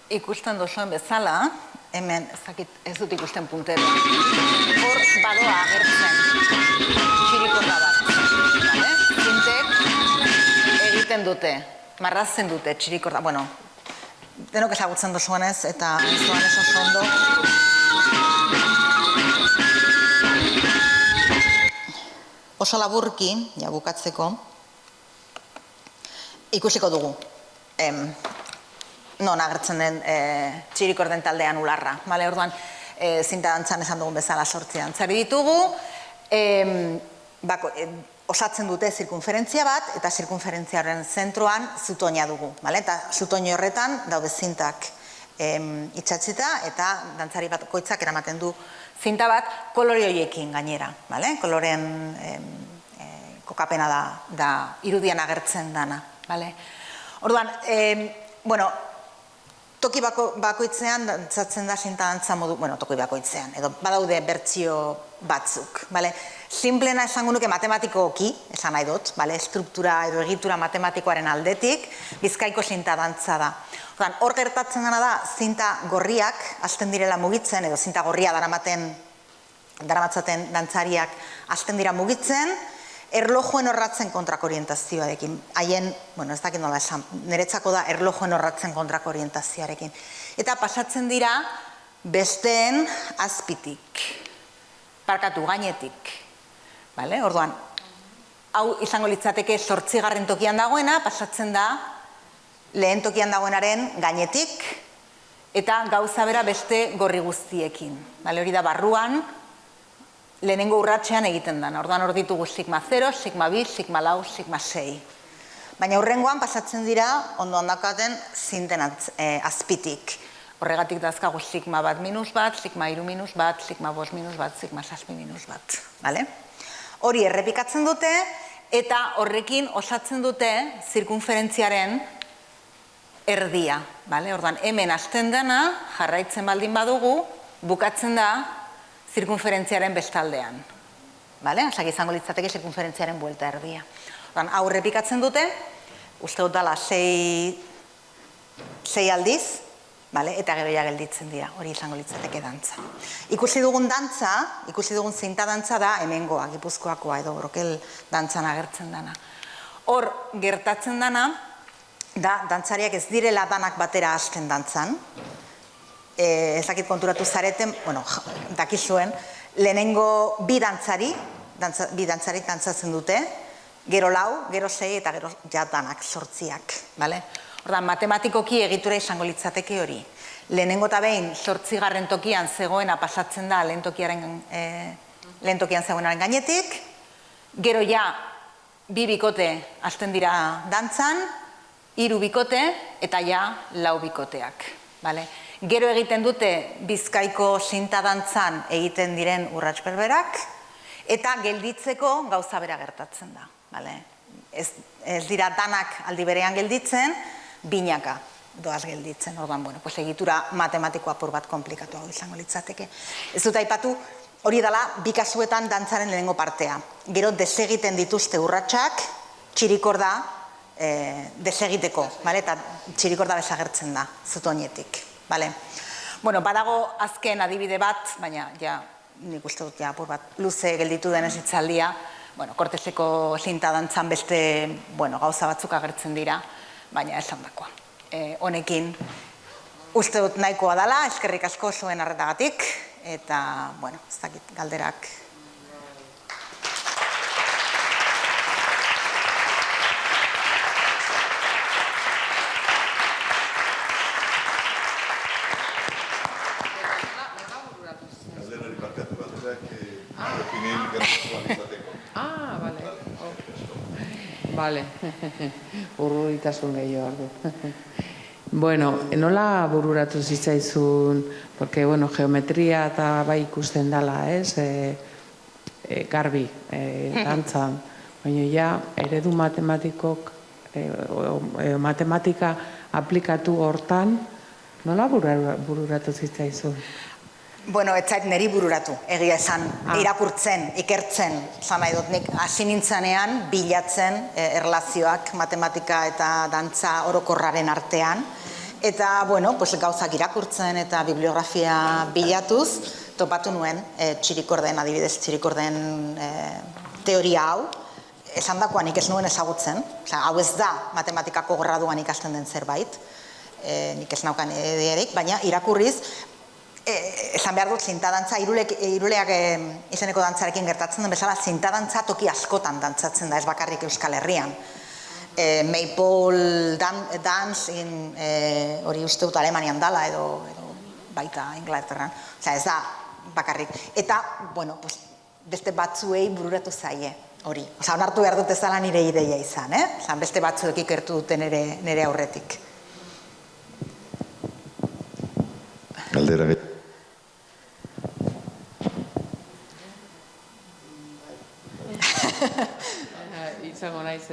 Ikusten duzuen bezala, hemen ez dut ikusten puntero, hor badoa agertzen txirikorda bat. Zintek egiten dute, marrazen dute txirikorda, denok ezagutzen duzuenez eta ez doan ez oso ondo. Oso laburki, bukatzeko, ikusiko dugu non agertzen den txirikorden talde anularra. Orduan, zinta dantzan esan dugun bezala 8 dantzari ditugu, osatzen dute zirkunferentzia bat, eta zirkunferentziaren zentroan zutoina dugu. Eta zutoini horretan daude zintak itxatzita, eta dantzari bakoitzak eramaten du zinta bat kolore horiekin gainera. Koloreen kokapena da irudian agertzen dana. Orduan, toki bakoitzean dantzatzen da zinta dantza modu, toki bakoitzean, edo badaude bertsio batzuk. Simplena esango nuke matematikoki, esan nahi dut, struktura edo egitura matematikoaren aldetik, Bizkaiko zinta dantza da. Hor gertatzen dena da, zinta gorriak hasten direla mugitzen, edo zinta gorria daramatzaten dantzariak hasten dira mugitzen, erlojuen horratzen kontrako orientazioarekin. Haien, ez dakit nola esan, niretzako da erlojuen horratzen kontrako orientazioarekin. Eta pasatzen dira besteen azpitik, parkatu gainetik. Orduan, hau izango litzateke 8. tokian dagoena, pasatzen da lehen tokian dagoenaren gainetik, eta gauza bera beste gorri guztiekin. Hori da barruan, lehenengo urratxean egiten dena. Orduan hor ditugu sigma 0, sigma 2, sigma 4, sigma 6. Baina hurrengoan pasatzen dira ondo handakaten zinten azpitik. Horregatik dazkagu sigma 1 minus 1, sigma 2 minus 1, sigma 5 minus 1, sigma 6 minus 1. Hori errepikatzen dute, eta horrekin osatzen dute zirkunferentziaren erdia. Orduan, hemen hasten dena, jarraitzen baldin badugu, bukatzen da zirkunferentziaren bestaldean. Osak izango litzateke zirkunferentziaren buelta erdia. Orduan, hau errepikatzen dute, uste dut dala 6 aldiz, eta gero ja gelditzen dira, hori izango litzateke dantza. Ikusi dugun zinta dantza da hemengoa, Gipuzkoakoa edo brokel dantzan agertzen dana. Hor, gertatzen dana, da dantzariak ez direla danak batera hasten dantzan, ezakit konturatu zareten, dakizuen, lehenengo bi dantzarik dantzatzen dute, gero 4, gero 6 eta gero ja danak 8. Ordan, matematikoki egitura izango litzateke hori. Lehenengo eta behin 8. tokian zegoena pasatzen da lehen tokian zegoenaren gainetik, gero ja 2 bikote hasten dira dantzan, 3 bikote eta ja 4 bikoteak. Gero egiten dute Bizkaiko zinta dantzan egiten diren urrats berberak, eta gelditzeko gauza bera gertatzen da. Ez dira danak aldi berean gelditzen, binaka doaz gelditzen. Orduan, egitura matematiko apur bat komplikatu hau izango litzateke. Ez dut aipatu, hori dela, 2 kasuetan dantzaren lehenengo partea. Gero desegiten dituzte urratsak, txirikorda desegiteko, eta txirikorda besagertzen da, zutoinetik. Badago azken adibide bat, baina nik uste dut apur bat luze gelditu denez hitzaldia, Korteseko zinta dantzan beste gauza batzuk agertzen dira, baina esan dakoa. Honekin uste dut nahikoa dela, eskerrik asko zuen arretagatik, eta, ez dakit, galderak. Galderari parteatu galderak, opinien gertatu izateko. Bale, bururitasun gehiago ardu. Bueno, nola bururatu zitzaizun, porque, geometria eta bai ikusten dela, garbi, dantzan, baina eredu matematikok, matematika aplikatu hortan, nola bururatu zitzaizun? Ez zait niri bururatu, egia esan, irakurtzen, ikertzen, zan nahi dut, nik hasi nintzanean bilatzen erlazioak matematika eta dantza orokorraren artean, eta, gauzak irakurtzen eta bibliografia bilatuz, topatu nuen txirikorden, adibidez, txirikorden teoria hau, esan dakoa nik ez nuen ezagutzen, hau ez da matematikako graduan ikasten den zerbait, nik ez naukan ederik, baina irakurriz, esan behar dut, zinta dantza, iruleak izeneko dantzarekin gertatzen den bezala, zinta dantza toki askotan dantzatzen da, ez bakarrik Euskal Herrian. Maple dance, hori uste dut Alemanian dala, edo baita Inglaterran, ez da bakarrik. Eta, beste batzuei bururatu zaie hori. Onartu behar dut ez dela nire ideia izan, beste batzuek ikertu dute nire aurretik. Galdera Izango naiz.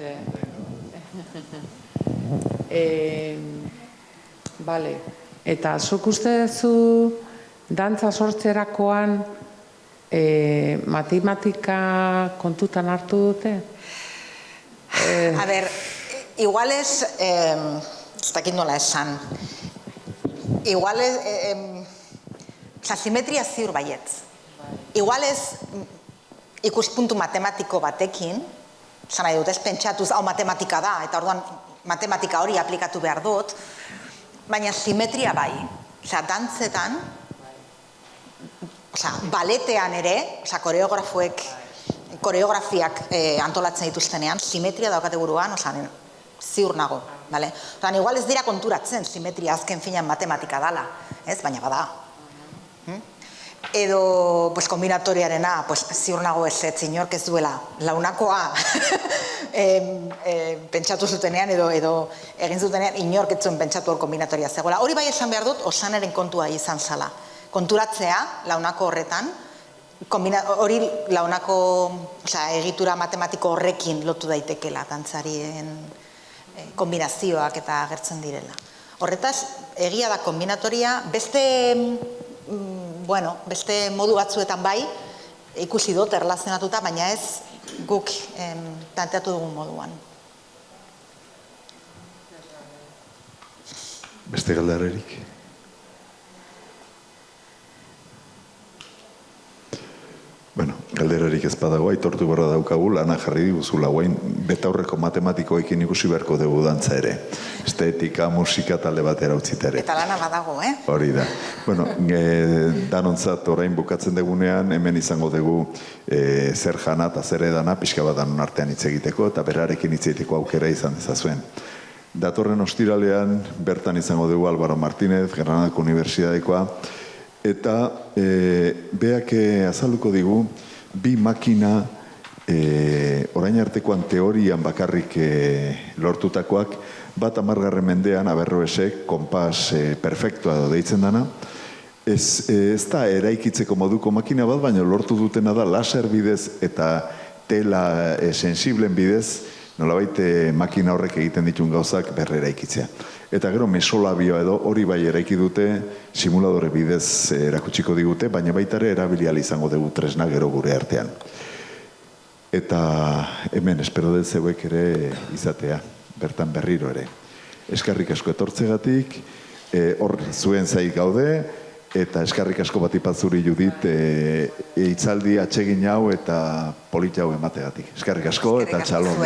Bale. Eta zuk uste duzu dantza sortzerakoan matematika kontutan hartu dute? A ber, igual ez dakit nola esan. Igual simetria ziur baietz. Igual ez ikuspuntu matematiko batekin, zan nahi dut, ez pentsatuz, hau matematika da, eta orduan matematika hori aplikatu behar dut, baina simetria bai. Dantzetan, baletean ere, koreografiak antolatzen dituztenean, simetria daukate buruan, ziur nago. Igual ez dira konturatzen simetria azken finan matematika dala, baina bada. Edo kombinatoriarena, ziur nago ez inork ez duela launakoa pentsatu zutenean edo egin zutenean inork ez zuen pentsatu hor kombinatoria zegoela. Hori bai esan behar dut, osaneren kontua izan zala. Konturatzea, launako horretan, hori launako egitura matematiko horrekin lotu daitekela dantzarien kombinazioak eta agertzen direla. Horretaz, egia da kombinatoria, beste modu batzuetan bai, ikusi dut erlazionatuta, baina ez guk planteatu dugun moduan. Beste galdarerik? Bueno, galderarik ez badago, aitortu berra daukagu, lana jarri diguzula guain, betaurreko matematikoekin ikusi beharko dugu dantza ere. Estetika, musika, talde batera utzita ere. Eta lana badago, Hori da. Bueno, danontzat orain bukatzen degunean, hemen izango dugu zer jana eta zer edana, pixka bat danon artean hitz egiteko, eta berarekin hitz egiteko aukera izan dezazuen. Datorren ostiralean, bertan izango dugu Álvaro Martínez, Granadako Unibertsitatekoa, eta beak azalduko digu, bi makina orain artekoan teorian bakarrik lortutakoak, bat 10. mendean Averroesek konpas perfektua edo deitzen dana, ez da eraikitzeko moduko makina bat, baina lortu dutena da laser bidez eta tela sensiblen bidez, nolabait makina horrek egiten ditun gauzak berre eraikitzea. Eta gero mesolabioa edo hori bai eraiki dute, simuladore bidez erakutsiko digute, baina baita ere erabili ahal izango dugu tresna gero gure artean. Eta hemen espero dut zeuek ere izatea, bertan berriro ere. Eskerrik asko etortzegatik, hor zuen zai gaude, eta eskerrik asko bat ipatzuri Judit, hitzaldi atsegin hau eta polit hau emategatik. Eskerrik asko eta txalon.